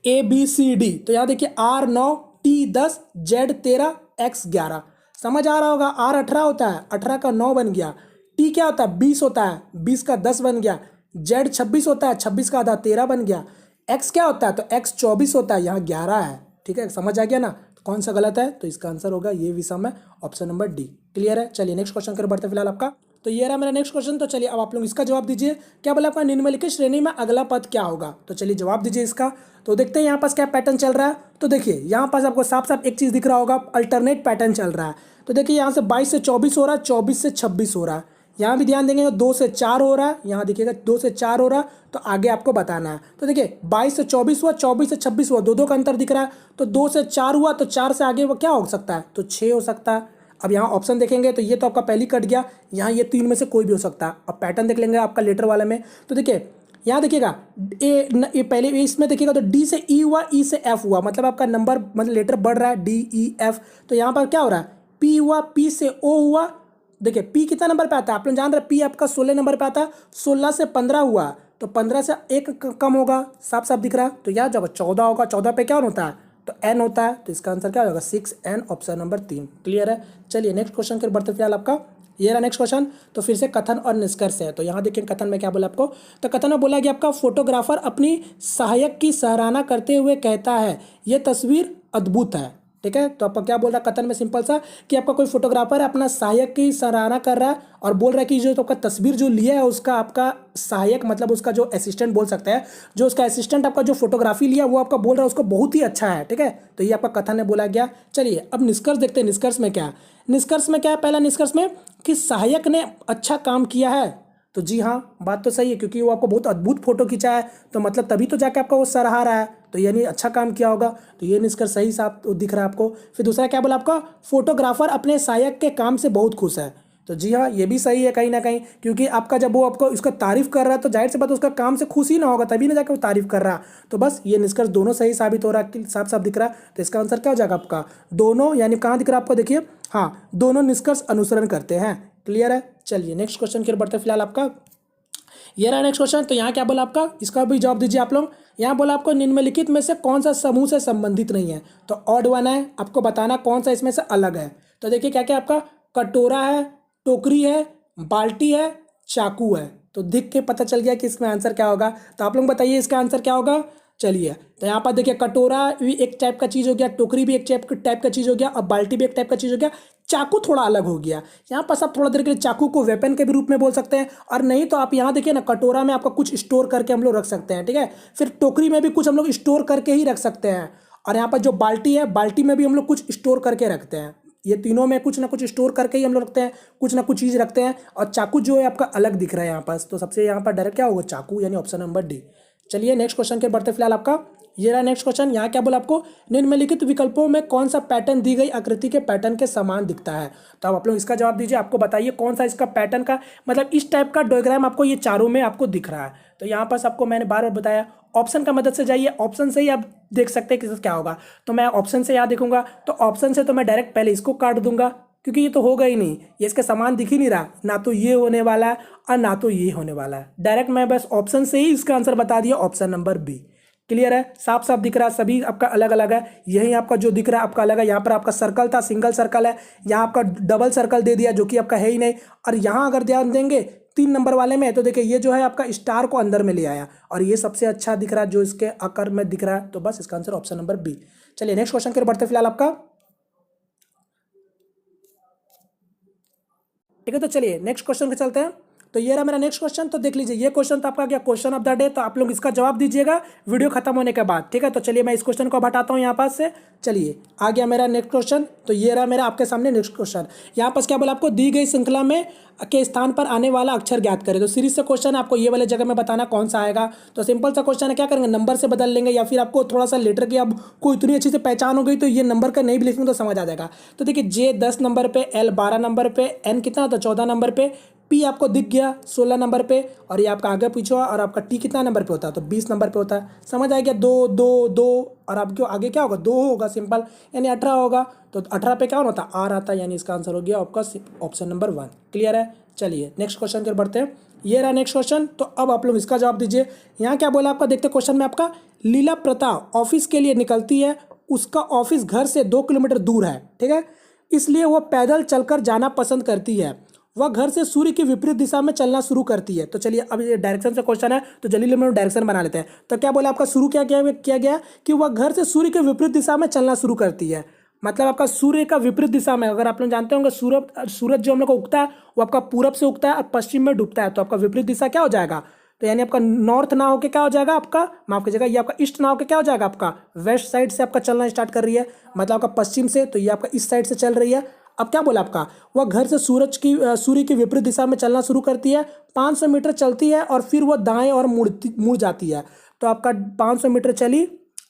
ABCD, तो यहाँ देखिए R 9, T 10, Z 13, X 11, समझ आ रहा होगा। R 18 होता है, 18 का 9 बन गया, T क्या होता है 20 होता है, 20 का 10 बन गया, Z 26 होता है, 26 का आधा 13 बन गया, X क्या होता है, तो X 24 होता है, यहाँ 11 है। ठीक है, समझ आ गया ना, तो कौन सा गलत है, तो इसका आंसर होगा ये विषम है, ऑप्शन नंबर डी। क्लियर है, चलिए नेक्स्ट क्वेश्चन कर बढ़ते फिलहाल आपका। तो ये रहा मेरा नेक्स्ट क्वेश्चन, तो चलिए अब आप लोग इसका जवाब दीजिए। क्या बोला आपका, निम्नलिखित श्रेणी में अगला पद क्या होगा, तो चलिए जवाब दीजिए इसका। तो देखते हैं यहाँ पास क्या पैटर्न चल रहा है, तो देखिए यहाँ पास आपको साफ साफ एक चीज़ दिख रहा होगा, अल्टरनेट पैटर्न चल रहा है। तो देखिए यहाँ से 22 से 24 हो रहा है, 24 से 26 हो रहा है, यहाँ भी ध्यान देंगे 2 से 4 हो रहा है, यहाँ देखिएगा 2 से 4 हो रहा है, तो आगे आपको बताना है। तो देखिए 22 से 24 हुआ, 24 से 26 हुआ, दो का अंतर दिख रहा है, तो 2 से 4 हुआ, तो 4 से आगे वो क्या हो सकता है, तो 6 हो सकता है। अब यहाँ ऑप्शन देखेंगे तो ये तो आपका पहली कट गया, यहाँ ये तीन में से कोई भी हो सकता है। अब पैटर्न देख लेंगे आपका लेटर वाले में, तो देखिए यहाँ देखिएगा ये पहले इसमें देखिएगा तो डी से ई हुआ, ई से एफ हुआ, मतलब आपका नंबर मतलब लेटर बढ़ रहा है डी ई एफ। तो यहाँ पर क्या हो रहा है, पी हुआ, पी से ओ हुआ। देखिए पी कितना नंबर पे आता है, आप लोग जान रहे हैं पी आपका 16 नंबर पे आता है, 16 से 15 हुआ तो 15 से एक कम होगा, साफ साफ दिख रहा है। तो यहाँ जब 14 होगा, 14 पे क्या होता है तो एन होता है, तो इसका आंसर क्या होगा 6N, ऑप्शन नंबर 3। क्लियर है। चलिए नेक्स्ट क्वेश्चन के बढ़ते फिलहाल आपका ये रहा नेक्स्ट क्वेश्चन। तो फिर से कथन और निष्कर्ष है। तो यहाँ देखिए कथन में क्या बोला आपको, तो कथन में बोला कि आपका फोटोग्राफर अपनी सहायक की सराहना करते हुए कहता है यह तस्वीर अद्भुत है। ठीक है, तो आपका क्या बोल रहा है कथन में, सिंपल सा कि आपका कोई फोटोग्राफर है अपना सहायक की सराहना कर रहा है और बोल रहा है कि जो तो आपका तस्वीर जो लिया है उसका आपका सहायक मतलब उसका जो असिस्टेंट बोल सकते हैं, जो उसका असिस्टेंट आपका जो फोटोग्राफी लिया वो आपका बोल रहा है उसको बहुत ही अच्छा है। ठीक है, तो ये आपका कथन में बोला गया। चलिए अब निष्कर्ष देखते हैं, निष्कर्ष में क्या है, निष्कर्ष में क्या है, पहला निष्कर्ष में कि सहायक ने अच्छा काम किया है। तो जी हाँ, बात तो सही है क्योंकि वो आपको बहुत अद्भुत फोटो खींचा है, तो मतलब तभी तो जाके आपका वो सराहा रहा है, तो यानी अच्छा काम किया होगा। तो ये निष्कर्ष सही साफ दिख रहा है आपको। फिर दूसरा क्या बोला आपका, फोटोग्राफर अपने सहायक के काम से बहुत खुश है। तो जी हाँ, ये भी सही है कहीं ना कहीं, क्योंकि आपका जब वो आपको इसका तारीफ कर रहा है तो जाहिर सी बात उसका काम से खुश ही ना होगा, तभी ना जाकर वो तारीफ कर रहा है। तो बस ये निष्कर्ष दोनों सही साबित हो रहा है, साफ साफ दिख रहा है। तो इसका आंसर क्या हो जाएगा आपका, दोनों, यानी कहाँ दिख रहा है आपको, देखिए हाँ, दोनों निष्कर्ष अनुसरण करते हैं। क्लियर है। चलिए नेक्स्ट क्वेश्चन की ओर बढ़ते फिलहाल आपका ये रहा नेक्स्ट क्वेश्चन। तो यहाँ क्या बोला आपका, इसका भी जवाब दीजिए आप लोग। यहाँ बोला आपको निम्नलिखित में से कौन सा समूह से संबंधित नहीं है, तो ऑड वन है, आपको बताना कौन सा इसमें से अलग है। तो देखिए क्या क्या आपका कटोरा है, टोकरी है, बाल्टी है, चाकू है। तो देख के पता चल गया कि इसमें आंसर क्या होगा। तो आप लोग बताइए इसका आंसर क्या होगा। चलिए तो यहाँ पर देखिए कटोरा भी एक टाइप का चीज़ हो गया, टोकरी भी एक टाइप का चीज़ हो गया और बाल्टी भी एक टाइप का चीज़ हो गया, चाकू थोड़ा अलग हो गया। यहाँ पर आप थोड़ा देर के लिए चाकू को वेपन के भी रूप में बोल सकते हैं, और नहीं तो आप यहाँ देखिए ना, कटोरा में आपका कुछ स्टोर करके हम लोग रख सकते हैं। ठीक है, फिर टोकरी में भी कुछ हम लोग स्टोर करके ही रख सकते हैं, और यहाँ पर जो बाल्टी है, बाल्टी में भी हम लोग कुछ स्टोर करके रखते हैं। ये तीनों में कुछ ना कुछ स्टोर करके ही हम लोग रखते हैं, कुछ ना कुछ चीज़ रखते हैं। और चाकू जो है आपका अलग दिख रहा है यहाँ पास, तो सबसे यहाँ पर डायरेक्ट क्या होगा, चाकू, यानी ऑप्शन नंबर डी। चलिए नेक्स्ट क्वेश्चन के बढ़ते फिलहाल आपका ये रहा नेक्स्ट क्वेश्चन। यहाँ क्या बोला आपको, निम्नलिखित विकल्पों में कौन सा पैटर्न दी गई आकृति के पैटर्न के समान दिखता है। तो आप लोग इसका जवाब दीजिए, आपको बताइए कौन सा इसका पैटर्न का मतलब इस टाइप का डायग्राम आपको ये चारों में आपको दिख रहा है। तो यहाँ पर आपको मैंने बार बार बताया, ऑप्शन का मदद से जाइए, ऑप्शन से ही आप देख सकते हैं कि क्या होगा। तो मैं ऑप्शन से यहाँ देखूंगा, तो ऑप्शन से तो मैं डायरेक्ट पहले इसको काट दूंगा क्योंकि ये तो होगा ही नहीं, ये इसके समान दिख ही नहीं रहा, ना तो ये होने वाला है और ना तो ये होने वाला है। डायरेक्ट मैं बस ऑप्शन से ही इसका आंसर बता दिया, ऑप्शन नंबर बी। क्लियर है, साफ साफ दिख रहा है, सभी आपका अलग अलग है। यही आपका जो दिख रहा है आपका अलग है। यहाँ पर आपका सर्कल था, सिंगल सर्कल है, यहाँ आपका डबल सर्कल दे दिया जो कि आपका है ही नहीं। और यहाँ अगर ध्यान देंगे 3 नंबर वाले में, तो देखिए ये जो है आपका स्टार को अंदर में ले आया, और ये सबसे अच्छा दिख रहा है जो इसके आकार में दिख रहा है। तो बस इसका आंसर ऑप्शन नंबर बी। चलिए नेक्स्ट क्वेश्चन की ओर बढ़ते फिलहाल आपका, ठीक है। तो चलिए नेक्स्ट क्वेश्चन पे चलते हैं। तो ये रहा मेरा नेक्स्ट क्वेश्चन। तो देख लीजिए, ये क्वेश्चन तो आपका क्या क्वेश्चन ऑफ द डे, तो आप लोग इसका जवाब दीजिएगा वीडियो खत्म होने के बाद। ठीक है, तो चलिए मैं इस क्वेश्चन को हटाता हूँ यहाँ पास से। चलिए आ गया मेरा नेक्स्ट क्वेश्चन। तो ये रहा मेरा आपके सामने नेक्स्ट क्वेश्चन। यहाँ पास क्या बोला आपको, दी गई श्रृंखला में के स्थान पर आने वाला अक्षर ज्ञात करें। तो सीरीज से क्वेश्चन है, आपको ये वाले जगह में बताना कौन सा आएगा। तो सिंपल सा क्वेश्चन है, क्या करेंगे, नंबर से बदल लेंगे, या फिर आपको थोड़ा सा लेटर की अब कोई इतनी अच्छी से पहचान हो गई तो ये नंबर का नहीं भी लिखेंगे तो समझ आ जाएगा। तो देखिए जे 10 नंबर पे, एल 12 नंबर पे, एन कितना था 14 नंबर पे, पी आपको दिख गया 16 नंबर पे, और ये आपका आगे पीछे, और आपका टी कितना नंबर पे होता है, तो 20 नंबर पे होता है। समझ आ गया, 2 2 2, और आपके आगे क्या होगा, 2 होगा सिंपल, यानी 18 होगा। तो 18 पे क्या होता है, आर आता है, यानी इसका आंसर हो गया आपका ऑप्शन नंबर 1। क्लियर है। चलिए नेक्स्ट क्वेश्चन की ओर बढ़ते हैं। ये रहा नेक्स्ट क्वेश्चन। तो अब आप लोग इसका जवाब दीजिए। यहाँ क्या बोला आपका, देखते क्वेश्चन में आपका, लीला प्रता ऑफिस के लिए निकलती है, उसका ऑफिस घर से 2 किलोमीटर दूर है। ठीक है, इसलिए वो पैदल चलकर जाना पसंद करती है। वह घर से सूर्य की विपरीत दिशा में चलना शुरू करती है। तो चलिए अब ये डायरेक्शन से क्वेश्चन है, तो जल्दी हम लोग डायरेक्शन बना लेते हैं। तो क्या बोला आपका, शुरू क्या किया गया कि वह घर से सूर्य के विपरीत दिशा में चलना शुरू करती है। मतलब आपका सूर्य का विपरीत दिशा में, अगर आप लोग जानते होंगे सूरज जो हम लोग को उगता है वो आपका पूरब से उगता है और पश्चिम में डूबता है, तो आपका विपरीत दिशा क्या हो जाएगा, तो यानी आपका नॉर्थ ना होके क्या हो जाएगा आपका, माफ कीजिएगा, ये आपका ईस्ट ना होके क्या हो जाएगा, आपका वेस्ट साइड से आपका चलना स्टार्ट कर रही है, मतलब आपका पश्चिम से, तो ये आपका ईस्ट साइड से चल रही है। अब क्या बोला आपका, वह घर से सूर्य की विपरीत दिशा में चलना शुरू करती है, 500 मीटर चलती है और फिर वह दाएं और मुड़ जाती है। तो आपका 500 मीटर चली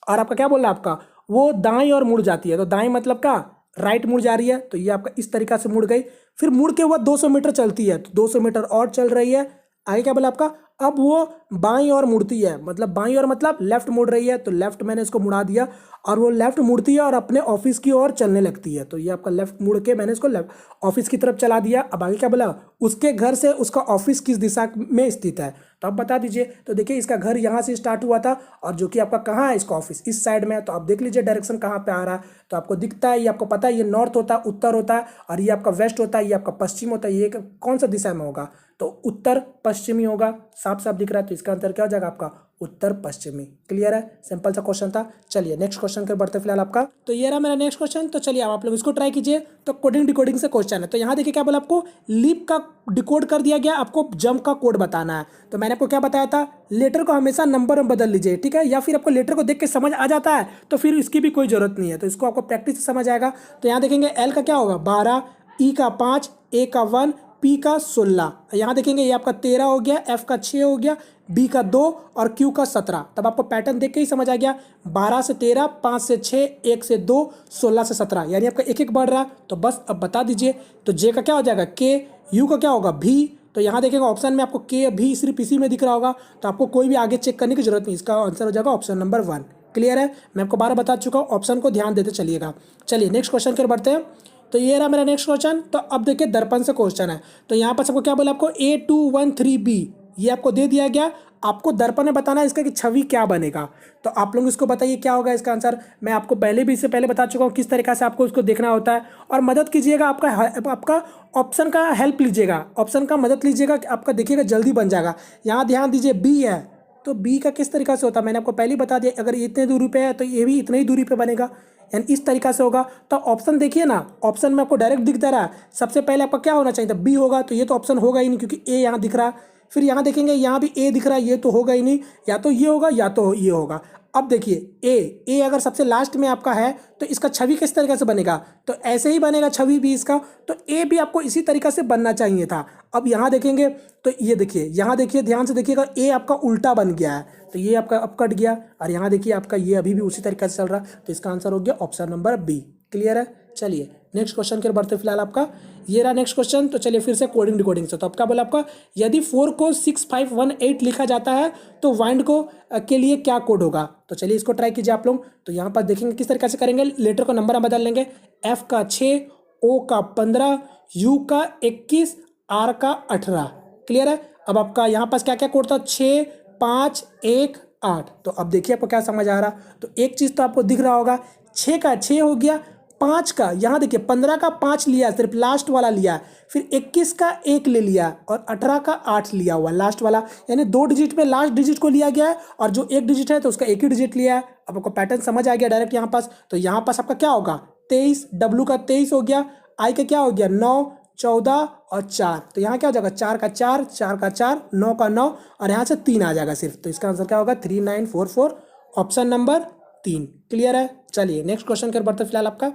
और आपका क्या बोल रहा है, आपका वो दाएं और मुड़ जाती है। तो दाएं मतलब क्या, राइट मुड़ जा रही है, तो ये आपका इस तरीका से मुड़ गई। फिर मुड़ के वो 200 मीटर चलती है, तो 200 मीटर और चल रही है। आगे क्या बोला आपका, अब वो बाईं ओर मुड़ती है, मतलब बाईं ओर मतलब लेफ्ट मुड़ रही है, तो लेफ्ट मैंने इसको मुड़ा दिया और वो लेफ्ट मुड़ती है और अपने ऑफिस की ओर चलने लगती है। तो ये आपका लेफ्ट मुड़ के मैंने इसको लेफ्ट ऑफिस की तरफ चला दिया। अब आगे क्या बोला, उसके घर से उसका ऑफिस किस दिशा में स्थित है, तो आप बता दीजिए। तो देखिए इसका घर यहाँ से स्टार्ट हुआ था और जो कि आपका कहाँ है, इसका ऑफिस इस साइड में है। तो आप देख लीजिए डायरेक्शन कहाँ पे आ रहा है, तो आपको दिखता है, ये आपको पता है, ये नॉर्थ होता है, उत्तर होता है, और ये आपका वेस्ट होता है, ये आपका पश्चिम होता है। ये कौन सा दिशा में होगा, तो उत्तर पश्चिमी होगा, साफ साफ दिख रहा है। तो इसका आंसर क्या हो जाएगा आपका, उत्तर पश्चिमी। क्लियर है, सिंपल सा क्वेश्चन था। चलिए नेक्स्ट क्वेश्चन के बढ़ते फिलहाल आपका, तो ये रहा मेरा नेक्स्ट क्वेश्चन। तो चलिए अब आप लोग इसको ट्राई कीजिए। तो कोडिंग डिकोडिंग से क्वेश्चन है। तो यहाँ देखिए क्या बोला आपको, लीप का डिकोड कर दिया गया, आपको जंप का कोड बताना है। तो मैंने आपको क्या बताया था, लेटर को हमेशा नंबर में बदल लीजिए, ठीक है, या फिर आपको लेटर को देख के समझ आ जाता है तो फिर इसकी भी कोई जरूरत नहीं है, तो इसको आपको प्रैक्टिस से समझ आएगा। तो यहाँ देखेंगे एल का क्या होगा 12, ई का 5, ए का 1, पी का 16, यहाँ देखेंगे ये आपका 13 हो गया, एफ का 6 हो गया, बी का 2 और क्यू का 17। तब आपको पैटर्न देख के ही समझ आ गया, 12 से 13, 5 से 6, 1 से 2, 16 से 17, यानी आपका एक एक बढ़ रहा। तो बस अब बता दीजिए। तो जे का क्या हो जाएगा के, यू का क्या होगा भी। तो यहाँ देखेंगे ऑप्शन में आपको के भी सिर्फ इसी में दिख रहा होगा, तो आपको कोई भी आगे चेक करने की जरूरत नहीं, इसका आंसर हो जाएगा ऑप्शन नंबर 1। क्लियर है, मैं आपको 12 बता चुका हूँ, ऑप्शन को ध्यान देते चलिएगा। चलिए नेक्स्ट क्वेश्चन की ओर बढ़ते हैं। तो ये रहा मेरा नेक्स्ट क्वेश्चन। तो अब देखिए दर्पण से क्वेश्चन है। तो यहाँ पर सबको क्या बोला आपको, A213B ये आपको दे दिया गया, आपको दर्पण में बताना है इसका कि छवि क्या बनेगा। तो आप लोग इसको बताइए क्या होगा इसका आंसर। मैं आपको पहले भी इससे पहले बता चुका हूँ किस तरीके से आपको इसको देखना होता है, और मदद कीजिएगा, आपका ऑप्शन का हेल्प लीजिएगा, ऑप्शन का मदद लीजिएगा, आपका देखिएगा जल्दी बन जाएगा। यहाँ ध्यान दीजिए बी है, तो बी का किस तरीका से होता है मैंने आपको पहले ही बता दिया, अगर इतने दूरी पे है तो ये भी इतनी ही दूरी पे बनेगा, यानी इस तरीका से होगा। तो ऑप्शन देखिए ना, ऑप्शन में आपको डायरेक्ट दिख रहा है, सबसे पहले आपका क्या होना चाहिए था, बी होगा, तो ये तो ऑप्शन होगा ही नहीं क्योंकि ए यहाँ दिख रहा है। फिर यहाँ देखेंगे यहाँ भी ए दिख रहा है, ये तो होगा ही नहीं, या तो ये होगा या तो ये होगा। अब देखिए ए अगर सबसे लास्ट में आपका है तो इसका छवि किस तरीके से बनेगा, तो ऐसे ही बनेगा छवि भी इसका, तो ए भी आपको इसी तरीका से बनना चाहिए था। अब यहाँ देखेंगे तो ये देखिए, यहाँ देखिए ध्यान से देखिएगा, ए आपका उल्टा बन गया है, तो ये आपका अब कट गया, और यहाँ देखिए आपका ये अभी भी उसी तरीके से चल रहा है, तो इसका आंसर हो गया ऑप्शन नंबर बी। क्लियर है, चलिए नेक्स्ट क्वेश्चन के बढ़ते फिलहाल आपका, ये रहा नेक्स्ट क्वेश्चन। तो चलिए फिर से कोडिंग डिकोडिंग से। तो अब क्या बोला आपका, यदि 4 को 6518 लिखा जाता है तो वाइंड को के लिए क्या कोड होगा। तो चलिए इसको ट्राई कीजिए आप लोग। तो यहाँ पर देखेंगे किस तरीके से करेंगे, लेटर को नंबर बदल लेंगे, एफ का 6, ओ का 15, यू का 21, आर का 18। क्लियर है, अब आपका यहाँ पास क्या क्या कोड था, 6, 5, 1, 8। तो अब देखिए आपको क्या समझ आ रहा, तो एक चीज़ तो आपको दिख रहा होगा, 6 का 6 हो गया, 5 का यहाँ देखिए 15 का 5 लिया, सिर्फ लास्ट वाला लिया, फिर 21 का 1 ले लिया, और 18 का 8 लिया हुआ लास्ट वाला, यानी 2 डिजिट में लास्ट डिजिट को लिया गया है, और जो 1 डिजिट है तो उसका 1 ही डिजिट लिया है। अब आपको पैटर्न समझ आ गया डायरेक्ट यहाँ पास। तो यहाँ पास आपका क्या होगा, 23, डब्लू का 23 हो गया, आई का क्या हो गया 9, 14 और 4। तो यहाँ क्या हो जाएगा, 4 का 4, 4 का 4, 9 का 9, और यहाँ से 3 आ जाएगा सिर्फ। तो इसका आंसर क्या होगा 3944, ऑप्शन नंबर 3। क्लियर है, चलिए नेक्स्ट क्वेश्चन कर बढ़ते फिलहाल आपका।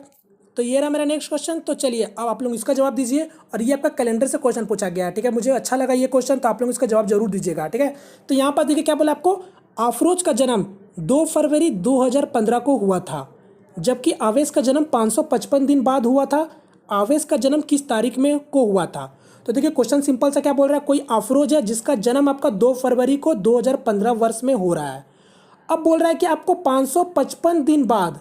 तो ये रहा मेरा नेक्स्ट क्वेश्चन। तो चलिए अब आप लोग इसका जवाब दीजिए, और ये आपका कैलेंडर से क्वेश्चन पूछा गया है, ठीक है, मुझे अच्छा लगा ये क्वेश्चन, तो आप लोग इसका जवाब जरूर दीजिएगा, ठीक है। तो यहाँ पर देखिए क्या बोला आपको, अफरोज का जन्म 2 फरवरी 2015 को हुआ था, जबकि आवेश का जन्म 555 दिन बाद हुआ था। आवेश का जन्म किस तारीख में को हुआ था। तो देखिए क्वेश्चन सिंपल सा क्या बोल रहा है, कोई अफरोज है जिसका जन्म आपका 2 फरवरी को 2015 वर्ष में हो रहा है। अब बोल रहा है कि आपको 555 दिन बाद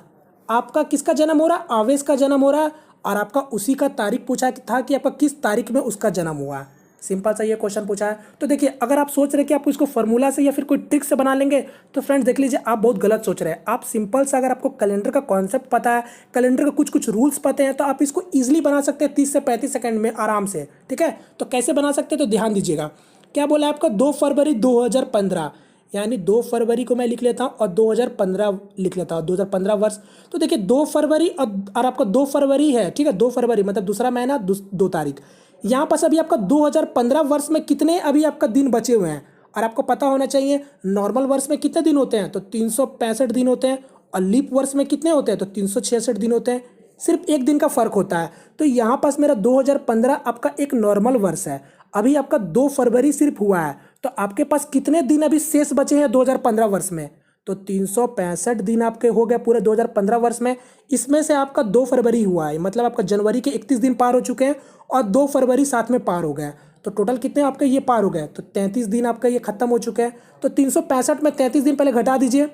आपका किसका जन्म हो रहा है, आवेश का जन्म हो रहा है, और आपका उसी का तारीख पूछा था कि आपका किस तारीख में उसका जन्म हुआ है। सिंपल सा ये क्वेश्चन पूछा है। तो देखिए अगर आप सोच रहे कि आप इसको फॉर्मूला से या फिर कोई ट्रिक से बना लेंगे, तो फ्रेंड्स देख लीजिए आप बहुत गलत सोच रहे हैं। आप सिंपल सा, अगर आपको कैलेंडर का कॉन्सेप्ट पता है, कैलेंडर का कुछ कुछ रूल्स पते हैं, तो आप इसको ईजिली बना सकते हैं 30 से 35 सेकंड में आराम से, ठीक है। तो कैसे बना सकते हैं, तो ध्यान दीजिएगा। क्या बोला है आपका, 2 फरवरी 2015, यानी 2 फरवरी को मैं लिख लेता हूँ और 2015 लिख लेता हूँ, 2015 वर्ष। तो देखिए 2 फरवरी और आपका 2 फरवरी है, ठीक है, 2 फरवरी मतलब दूसरा महीना 2 तारीख। यहाँ पास अभी आपका 2015 वर्ष में कितने अभी आपका दिन बचे हुए हैं, और आपको पता होना चाहिए नॉर्मल वर्ष में कितने दिन होते हैं, तो 365 दिन होते हैं, और लीप वर्ष में कितने होते हैं, तो 366 दिन होते हैं, सिर्फ एक दिन का फर्क होता है। तो यहाँ पास मेरा 2015 आपका एक नॉर्मल वर्ष है, अभी आपका 2 फरवरी सिर्फ हुआ है, तो आपके पास कितने दिन अभी शेष बचे हैं 2015 वर्ष में, तो तो 365 दिन आपके हो गए पूरे 2015 वर्ष में। इसमें से आपका 2 फरवरी हुआ है, मतलब आपका जनवरी के 31 दिन पार हो चुके हैं और 2 फरवरी साथ में पार हो गए, तो टोटल कितने आपके ये पार हो गए, तो 33 दिन आपका ये खत्म हो चुके हैं। तो 365 में 33 दिन पहले घटा दीजिए,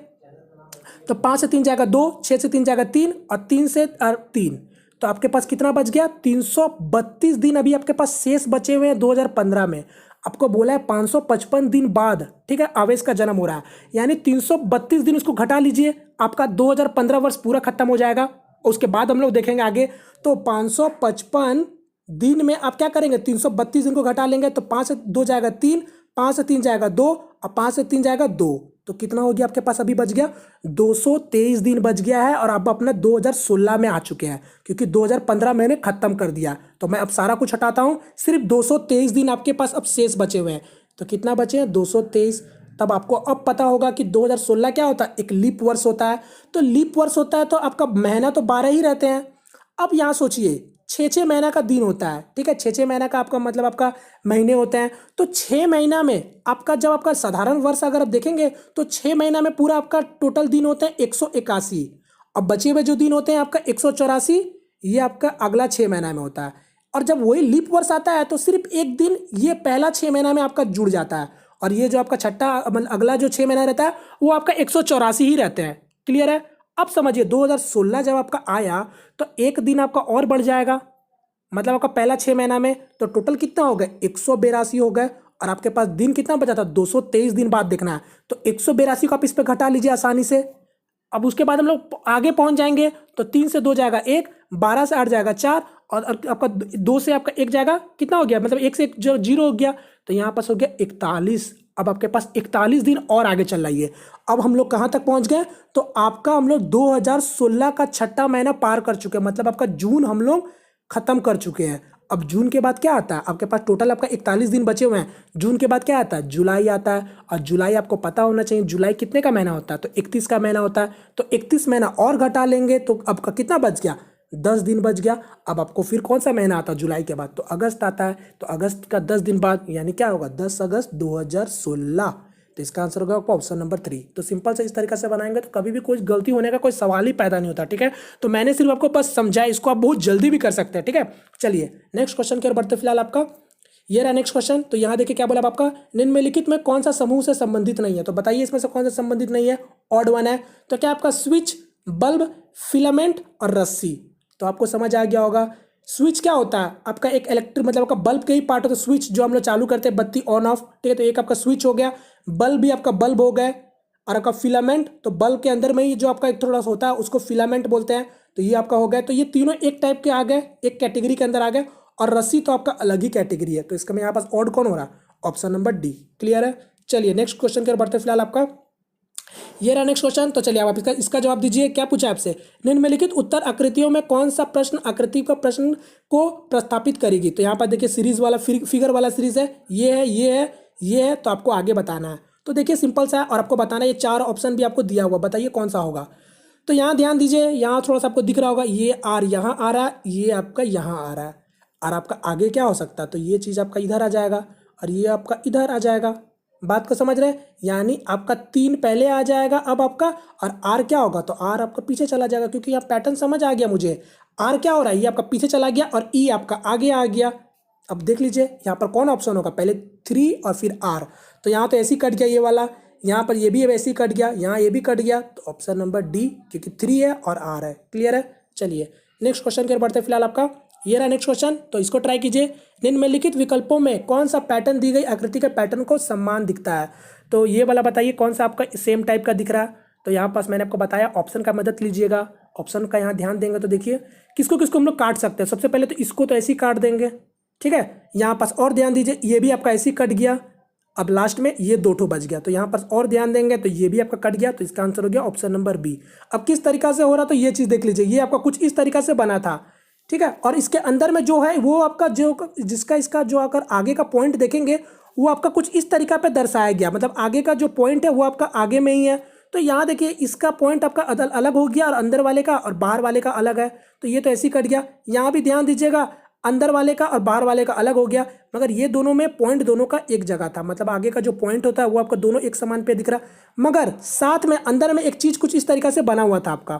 तो 5 से 3 जाएगा 2, 6 से 3 जाएगा 3 और 3 से 3, तो आपके पास कितना बच गया, 332 दिन अभी आपके पास शेष बचे हुए हैं 2015 में। आपको बोला है 555 दिन बाद, ठीक है, आवेश का जन्म हो रहा है, यानी 332 दिन उसको घटा लीजिए, आपका 2015 वर्ष पूरा खत्म हो जाएगा। उसके बाद हम लोग देखेंगे आगे। तो 555 दिन में आप क्या करेंगे, 332 दिन को घटा लेंगे, तो 5 से 2 जाएगा 3, 5 से 3 जाएगा 2 और 5 से 3 जाएगा 2, तो कितना हो गया आपके पास, अभी बच गया 223 दिन बच गया है। और आप अपना 2016 में आ चुके हैं, क्योंकि 2015 मैंने खत्म कर दिया, तो मैं अब सारा कुछ हटाता हूं, सिर्फ 223 दिन आपके पास अब शेष बचे हुए हैं। तो कितना बचे हैं, 223। तब आपको अब पता होगा कि 2016 क्या होता है, एक लीप वर्ष होता है। तो लीप वर्ष होता है तो आपका महीना तो 12 ही रहते हैं। अब यहाँ सोचिए 6 महीना का दिन होता है, ठीक है, 6 महीना का आपका मतलब आपका महीने होते हैं। तो 6 महीना में आपका जब आपका साधारण वर्ष अगर आप देखेंगे तो 6 महीना में पूरा आपका टोटल दिन होते हैं 181। अब बचे हुए जो दिन होते हैं आपका 184, ये आपका अगला 6 महीना में होता है। और जब वही लीप वर्ष आता है तो सिर्फ एक दिन ये पहला 6 महीना में आपका जुड़ जाता है, और ये जो आपका छठा मतलब अगला जो 6 महीना रहता है वो आपका 184 ही रहते हैं। क्लियर है। अब समझिए 2016 जब आपका आया तो एक दिन आपका और बढ़ जाएगा, मतलब आपका पहला 6 महीना में तो टोटल कितना हो गए, 182 हो गए, और आपके पास दिन कितना बचा था, 223 दिन बाद देखना है, तो 182 को आप इस पे घटा लीजिए आसानी से। अब उसके बाद हम लोग आगे पहुंच जाएंगे, तो 3 से 2 जाएगा 1, 12 से 8 जाएगा 4, और आपका 2 से आपका 1 जाएगा, कितना हो गया, मतलब 1 से 1 जो 0 हो गया, तो यहाँ पास हो गया 41। अब आपके पास 41 दिन और आगे चल रही है। अब हम लोग कहाँ तक पहुँच गए, तो आपका हम लोग 2016 का छठा महीना पार कर चुके हैं, मतलब आपका जून हम लोग खत्म कर चुके हैं। अब जून के बाद क्या आता है, आपके पास टोटल आपका 41 दिन बचे हुए हैं। जून के बाद क्या आता है, जुलाई आता है, और जुलाई आपको पता होना चाहिए जुलाई कितने का महीना होता है, तो 31 का महीना होता है। तो 31 महीना और घटा लेंगे तो आपका कितना बच गया, 10 दिन बच गया। अब आपको फिर कौन सा महीना आता है जुलाई के बाद, तो अगस्त आता है, तो अगस्त का 10 दिन बाद यानी क्या होगा, 10 अगस्त 2016। तो इसका आंसर होगा आपका ऑप्शन नंबर 3। तो सिंपल से इस तरीके से बनाएंगे तो कभी भी कोई गलती होने का कोई सवाल ही पैदा नहीं होता, ठीक है। तो मैंने सिर्फ आपको बस समझाया, इसको आप बहुत जल्दी भी कर सकते हैं, ठीक है। चलिए नेक्स्ट क्वेश्चन की ओर बढ़ते फिलहाल आपका ये रहा नेक्स्ट क्वेश्चन। तो यहाँ देखिए क्या बोला आपका, निम्नलिखित में कौन सा समूह से संबंधित नहीं है, तो बताइए इसमें से कौन सा संबंधित नहीं है, ऑड वन है। तो क्या आपका स्विच, बल्ब, फिलामेंट और रस्सी। तो आपको समझ आ गया होगा। स्विच क्या होता है, आपका एक इलेक्ट्रिक मतलब आपका बल्ब का ही पार्ट होता है स्विच, जो हम लोग चालू करते हैं बत्ती ऑन ऑफ, ठीक है। तो एक आपका स्विच हो गया, बल्ब भी आपका बल्ब हो गए, और आपका फिलामेंट तो बल्ब के अंदर में ही जो आपका एक थोड़ा सा होता है उसको फिलामेंट बोलते हैं, तो ये आपका हो गया। तो ये तीनों एक टाइप के आ गए, एक कैटेगरी के अंदर आ गए, और रस्सी तो आपका अलग ही कैटेगरी है। तो इसका में यहाँ पास ऑड कौन हो रहा है, ऑप्शन नंबर डी। क्लियर है। चलिए नेक्स्ट क्वेश्चन की ओर बढ़ते फिलहाल आपका ये रहा नेक्स्ट क्वेश्चन। तो चलिए आप इसका जवाब दीजिए। क्या पूछा आपसे, निम्नलिखित उत्तर आकृतियों में कौन सा प्रश्न आकृति का प्रश्न को प्रस्तापित करेगी। तो यहाँ पर देखिए सीरीज वाला फिगर वाला सीरीज है, ये है, ये है, ये है, तो आपको आगे बताना है। तो देखिए सिंपल सा है, और आपको बताना है, ये 4 ऑप्शन भी आपको दिया हुआ, बताइए कौन सा होगा। तो यहाँ ध्यान दीजिए, यहाँ थोड़ा सा आपको दिख रहा होगा, ये आर यहाँ आ रहा है, ये आपका यहाँ आ रहा है, और आपका आगे क्या हो सकता है, तो ये चीज़ आपका इधर आ जाएगा और ये आपका इधर आ जाएगा। बात को समझ रहे हैं, यानी आपका 3 पहले आ जाएगा अब आपका, और आर क्या होगा, तो आर आपका पीछे चला जाएगा, क्योंकि यहाँ पैटर्न समझ आ गया मुझे। आर क्या हो रहा है, ये आपका पीछे चला गया, और ई आपका आगे आ गया। अब देख लीजिए यहाँ पर कौन ऑप्शन होगा, पहले 3 और फिर आर। तो यहाँ तो ऐसे ही कट गया ये वाला, यहाँ पर ये भी वैसे ही कट गया, यहाँ ये भी कट गया, तो ऑप्शन नंबर डी, क्योंकि 3 है और आर है। क्लियर है। चलिए नेक्स्ट क्वेश्चन की ओर बढ़ते फिलहाल आपका ये रहा नेक्स्ट क्वेश्चन। तो इसको ट्राई कीजिए। निम्नलिखित विकल्पों में कौन सा पैटर्न दी गई आकृति के पैटर्न को समान दिखता है। तो ये वाला बताइए कौन सा आपका सेम टाइप का दिख रहा है। तो यहाँ पास मैंने आपको बताया ऑप्शन का मदद लीजिएगा, ऑप्शन का यहाँ ध्यान देंगे तो देखिए किसको किसको हम लोग काट सकते हैं। सबसे पहले तो इसको तो ऐसे ही काट देंगे, ठीक है। यहाँ पास और ध्यान दीजिए, ये भी आपका ऐसे ही कट गया, अब लास्ट में ये 2 ठो बच गया, तो यहाँ पर और ध्यान देंगे तो ये भी आपका कट गया, तो इसका आंसर हो गया ऑप्शन नंबर बी। अब किस तरीका से हो रहा, तो ये चीज़ देख लीजिए, ये आपका कुछ इस तरीका से बना था, ठीक है। और इसके अंदर में जो है वो आपका जो जिसका इसका जो अगर आगे का पॉइंट देखेंगे वो आपका कुछ इस तरीका पे दर्शाया गया, मतलब आगे का जो पॉइंट है वो आपका आगे में ही है। तो यहाँ देखिए इसका पॉइंट आपका अलग हो गया, और अंदर वाले का और बाहर वाले का अलग है, तो ये तो ऐसे ही कट गया। यहाँ भी ध्यान दीजिएगा, अंदर वाले का और बाहर वाले का अलग हो गया, मगर ये दोनों में पॉइंट दोनों का एक जगह था, मतलब आगे का जो पॉइंट होता है वो आपका दोनों एक समान पे दिख रहा, मगर साथ में अंदर में एक चीज़ कुछ इस तरीका से बना हुआ था आपका,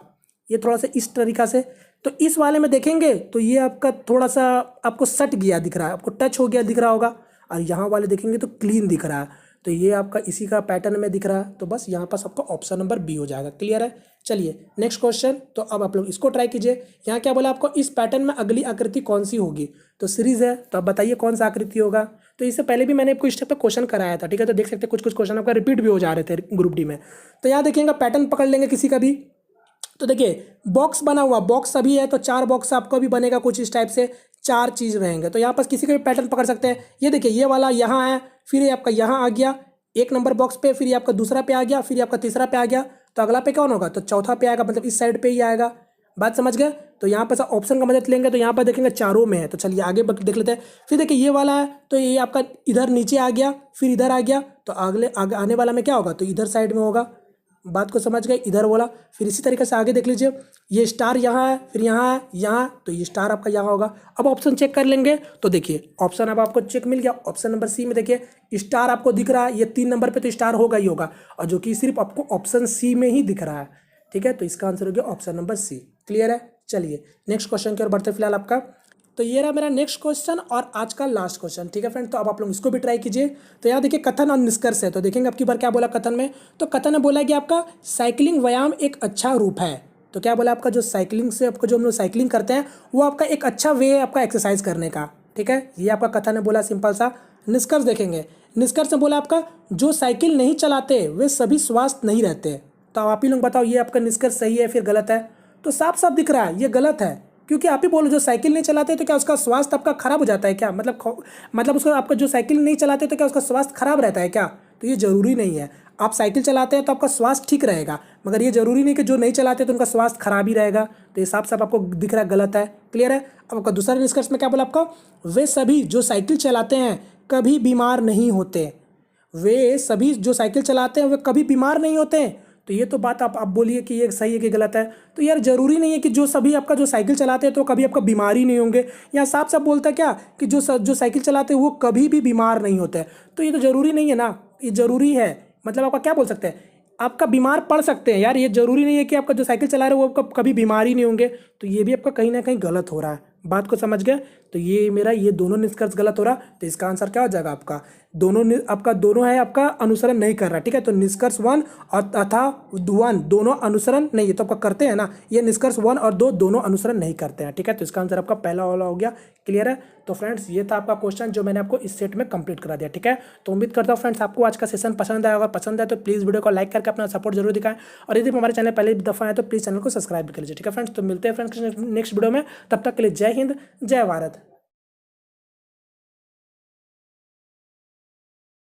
ये थोड़ा सा इस तरीका से। तो इस वाले में देखेंगे तो ये आपका थोड़ा सा आपको सट गया दिख रहा है, आपको टच हो गया दिख रहा होगा, और यहाँ वाले देखेंगे तो क्लीन दिख रहा है, तो ये आपका इसी का पैटर्न में दिख रहा है। तो बस यहाँ पर आपका ऑप्शन नंबर बी हो जाएगा। क्लियर है? चलिए नेक्स्ट क्वेश्चन, तो अब आप लोग इसको ट्राई कीजिए। यहाँ क्या बोला आपको, इस पैटर्न में अगली आकृति कौन सी होगी, तो सीरीज है, तो आप बताइए कौन सा आकृति होगा। तो इससे पहले भी मैंने आपको इस टाइप का क्वेश्चन कराया था, ठीक है, तो देख सकते हैं कुछ कुछ क्वेश्चन आपका रिपीट भी हो जा रहे थे ग्रुप डी में। तो यहाँ देखिएगा पैटर्न पकड़ लेंगे किसी का भी, तो देखिए बॉक्स बना हुआ, बॉक्स सभी है तो 4 बॉक्स आपको भी बनेगा कुछ इस टाइप से, 4 चीज़ रहेंगे। तो यहाँ पर किसी का भी पैटर्न पकड़ सकते हैं। ये देखिए ये वाला यहाँ है, फिर ये आपका यहाँ आ गया 1 नंबर बॉक्स पे, फिर ये आपका दूसरा पे आ गया, फिर ये आपका तीसरा पे आ गया, तो अगला पे कौन होगा, तो चौथा पे आएगा, मतलब इस साइड पे ही आएगा। बात समझ गए? तो यहाँ पर ऑप्शन का मदद लेंगे तो यहाँ पर देखेंगे चारों में है, तो चलिए आगे देख लेते हैं। फिर देखिए ये वाला है तो ये आपका इधर नीचे आ गया, फिर इधर आ गया, तो अगले आगे आने वाला में क्या होगा, तो इधर साइड में होगा। बात को समझ गए? इधर बोला। फिर इसी तरीके से आगे देख लीजिए, ये स्टार यहाँ है, फिर यहाँ है, यहाँ, तो ये स्टार आपका यहाँ होगा। अब ऑप्शन चेक कर लेंगे तो देखिए ऑप्शन अब आपको चेक मिल गया। ऑप्शन नंबर सी में देखिए स्टार आपको दिख रहा है, ये 3 नंबर पे तो स्टार होगा ही होगा, और जो कि सिर्फ आपको ऑप्शन सी में ही दिख रहा है। ठीक है, तो इसका आंसर हो गया ऑप्शन नंबर सी। क्लियर है? चलिए नेक्स्ट क्वेश्चन की ओर बढ़ते फिलहाल आपका। तो ये रहा मेरा नेक्स्ट क्वेश्चन और आज का लास्ट क्वेश्चन। ठीक है फ्रेंड, तो अब आप लोग इसको भी ट्राई कीजिए। तो यहाँ देखिए कथन और निष्कर्ष है, तो देखेंगे आपकी बार क्या बोला कथन में। तो कथन ने बोला कि आपका साइकिलिंग व्यायाम एक अच्छा रूप है। तो क्या बोला आपका, जो साइकिलिंग से आपको जो हम लोग साइकिलिंग करते हैं वो आपका एक अच्छा वे है आपका एक्सरसाइज करने का। ठीक है, ये आपका कथन ने बोला सिंपल सा। निष्कर्ष देखेंगे, निष्कर्ष में बोला आपका जो साइकिल नहीं चलाते वे सभी स्वस्थ नहीं रहते। तो आप ही लोग बताओ ये आपका निष्कर्ष सही है फिर गलत है। तो साफ साफ दिख रहा है ये गलत है, क्योंकि आप ही बोलो जो साइकिल नहीं चलाते तो क्या उसका स्वास्थ्य आपका खराब हो जाता है क्या, मतलब उसको आपका जो साइकिल नहीं चलाते तो क्या उसका स्वास्थ्य खराब रहता है क्या। तो ये जरूरी नहीं है। आप साइकिल चलाते हैं तो आपका स्वास्थ्य ठीक रहेगा, मगर ये जरूरी नहीं कि जो नहीं चलाते तो उनका स्वास्थ्य खराब ही रहेगा। तो ये साफ साफ आपको दिख रहा है गलत है। क्लियर है? अब आपका दूसरा निष्कर्ष में क्या बोला आपका, वे सभी जो साइकिल चलाते हैं कभी बीमार नहीं होते। वे सभी जो साइकिल चलाते हैं वे कभी बीमार नहीं होते हैं। तो ये तो बात आप बोलिए कि ये सही है कि गलत है। तो यार जरूरी नहीं है कि जो सभी आपका जो साइकिल चलाते हैं तो कभी आपका बीमारी नहीं होंगे। यहाँ साफ साफ बोलता है क्या कि जो साइकिल चलाते हैं वो कभी भी बीमार नहीं होते। तो ये तो जरूरी नहीं है ना, ये जरूरी है, मतलब आपका क्या बोल सकते हैं, आपका बीमार पड़ सकते हैं यार। ये जरूरी नहीं है कि आपका जो साइकिल चला रहे हो वो आपका कभी बीमारी नहीं होंगे। तो ये भी आपका कहीं ना कहीं गलत हो रहा है। बात को समझ गए? तो ये मेरा ये दोनों निष्कर्ष गलत हो रहा। तो इसका आंसर क्या हो जाएगा आपका, दोनों है आपका अनुसरण नहीं कर रहा। ठीक है, तो निष्कर्ष 1 और तथा 1 दोनों अनुसरण नहीं, ये तो आपका करते हैं ना, ये निष्कर्ष 1 और 2 दोनों अनुसरण नहीं करते हैं। ठीक है, तो इसका आंसर आपका पहला वाला हो गया। क्लियर है? तो फ्रेंड्स ये था आपका क्वेश्चन जो मैंने आपको इस सेट में कंप्लीट करा दिया। ठीक है, तो उम्मीद करता हूँ फ्रेंड्स आपको आज का सेशन पसंद आया। अगर पसंद आए तो प्लीज़ वीडियो को लाइक करके अपना सपोर्ट जरूर दिखाएं, और यदि हमारे चैनल पहले दफा है तो प्लीज़ चैनल को सब्सक्राइब भी कर लीजिए। ठीक है फ्रेंड्स, तो मिलते हैं फ्रेंड्स नेक्स्ट वीडियो में, तब तक के लिए जय हिंद, जय भारत।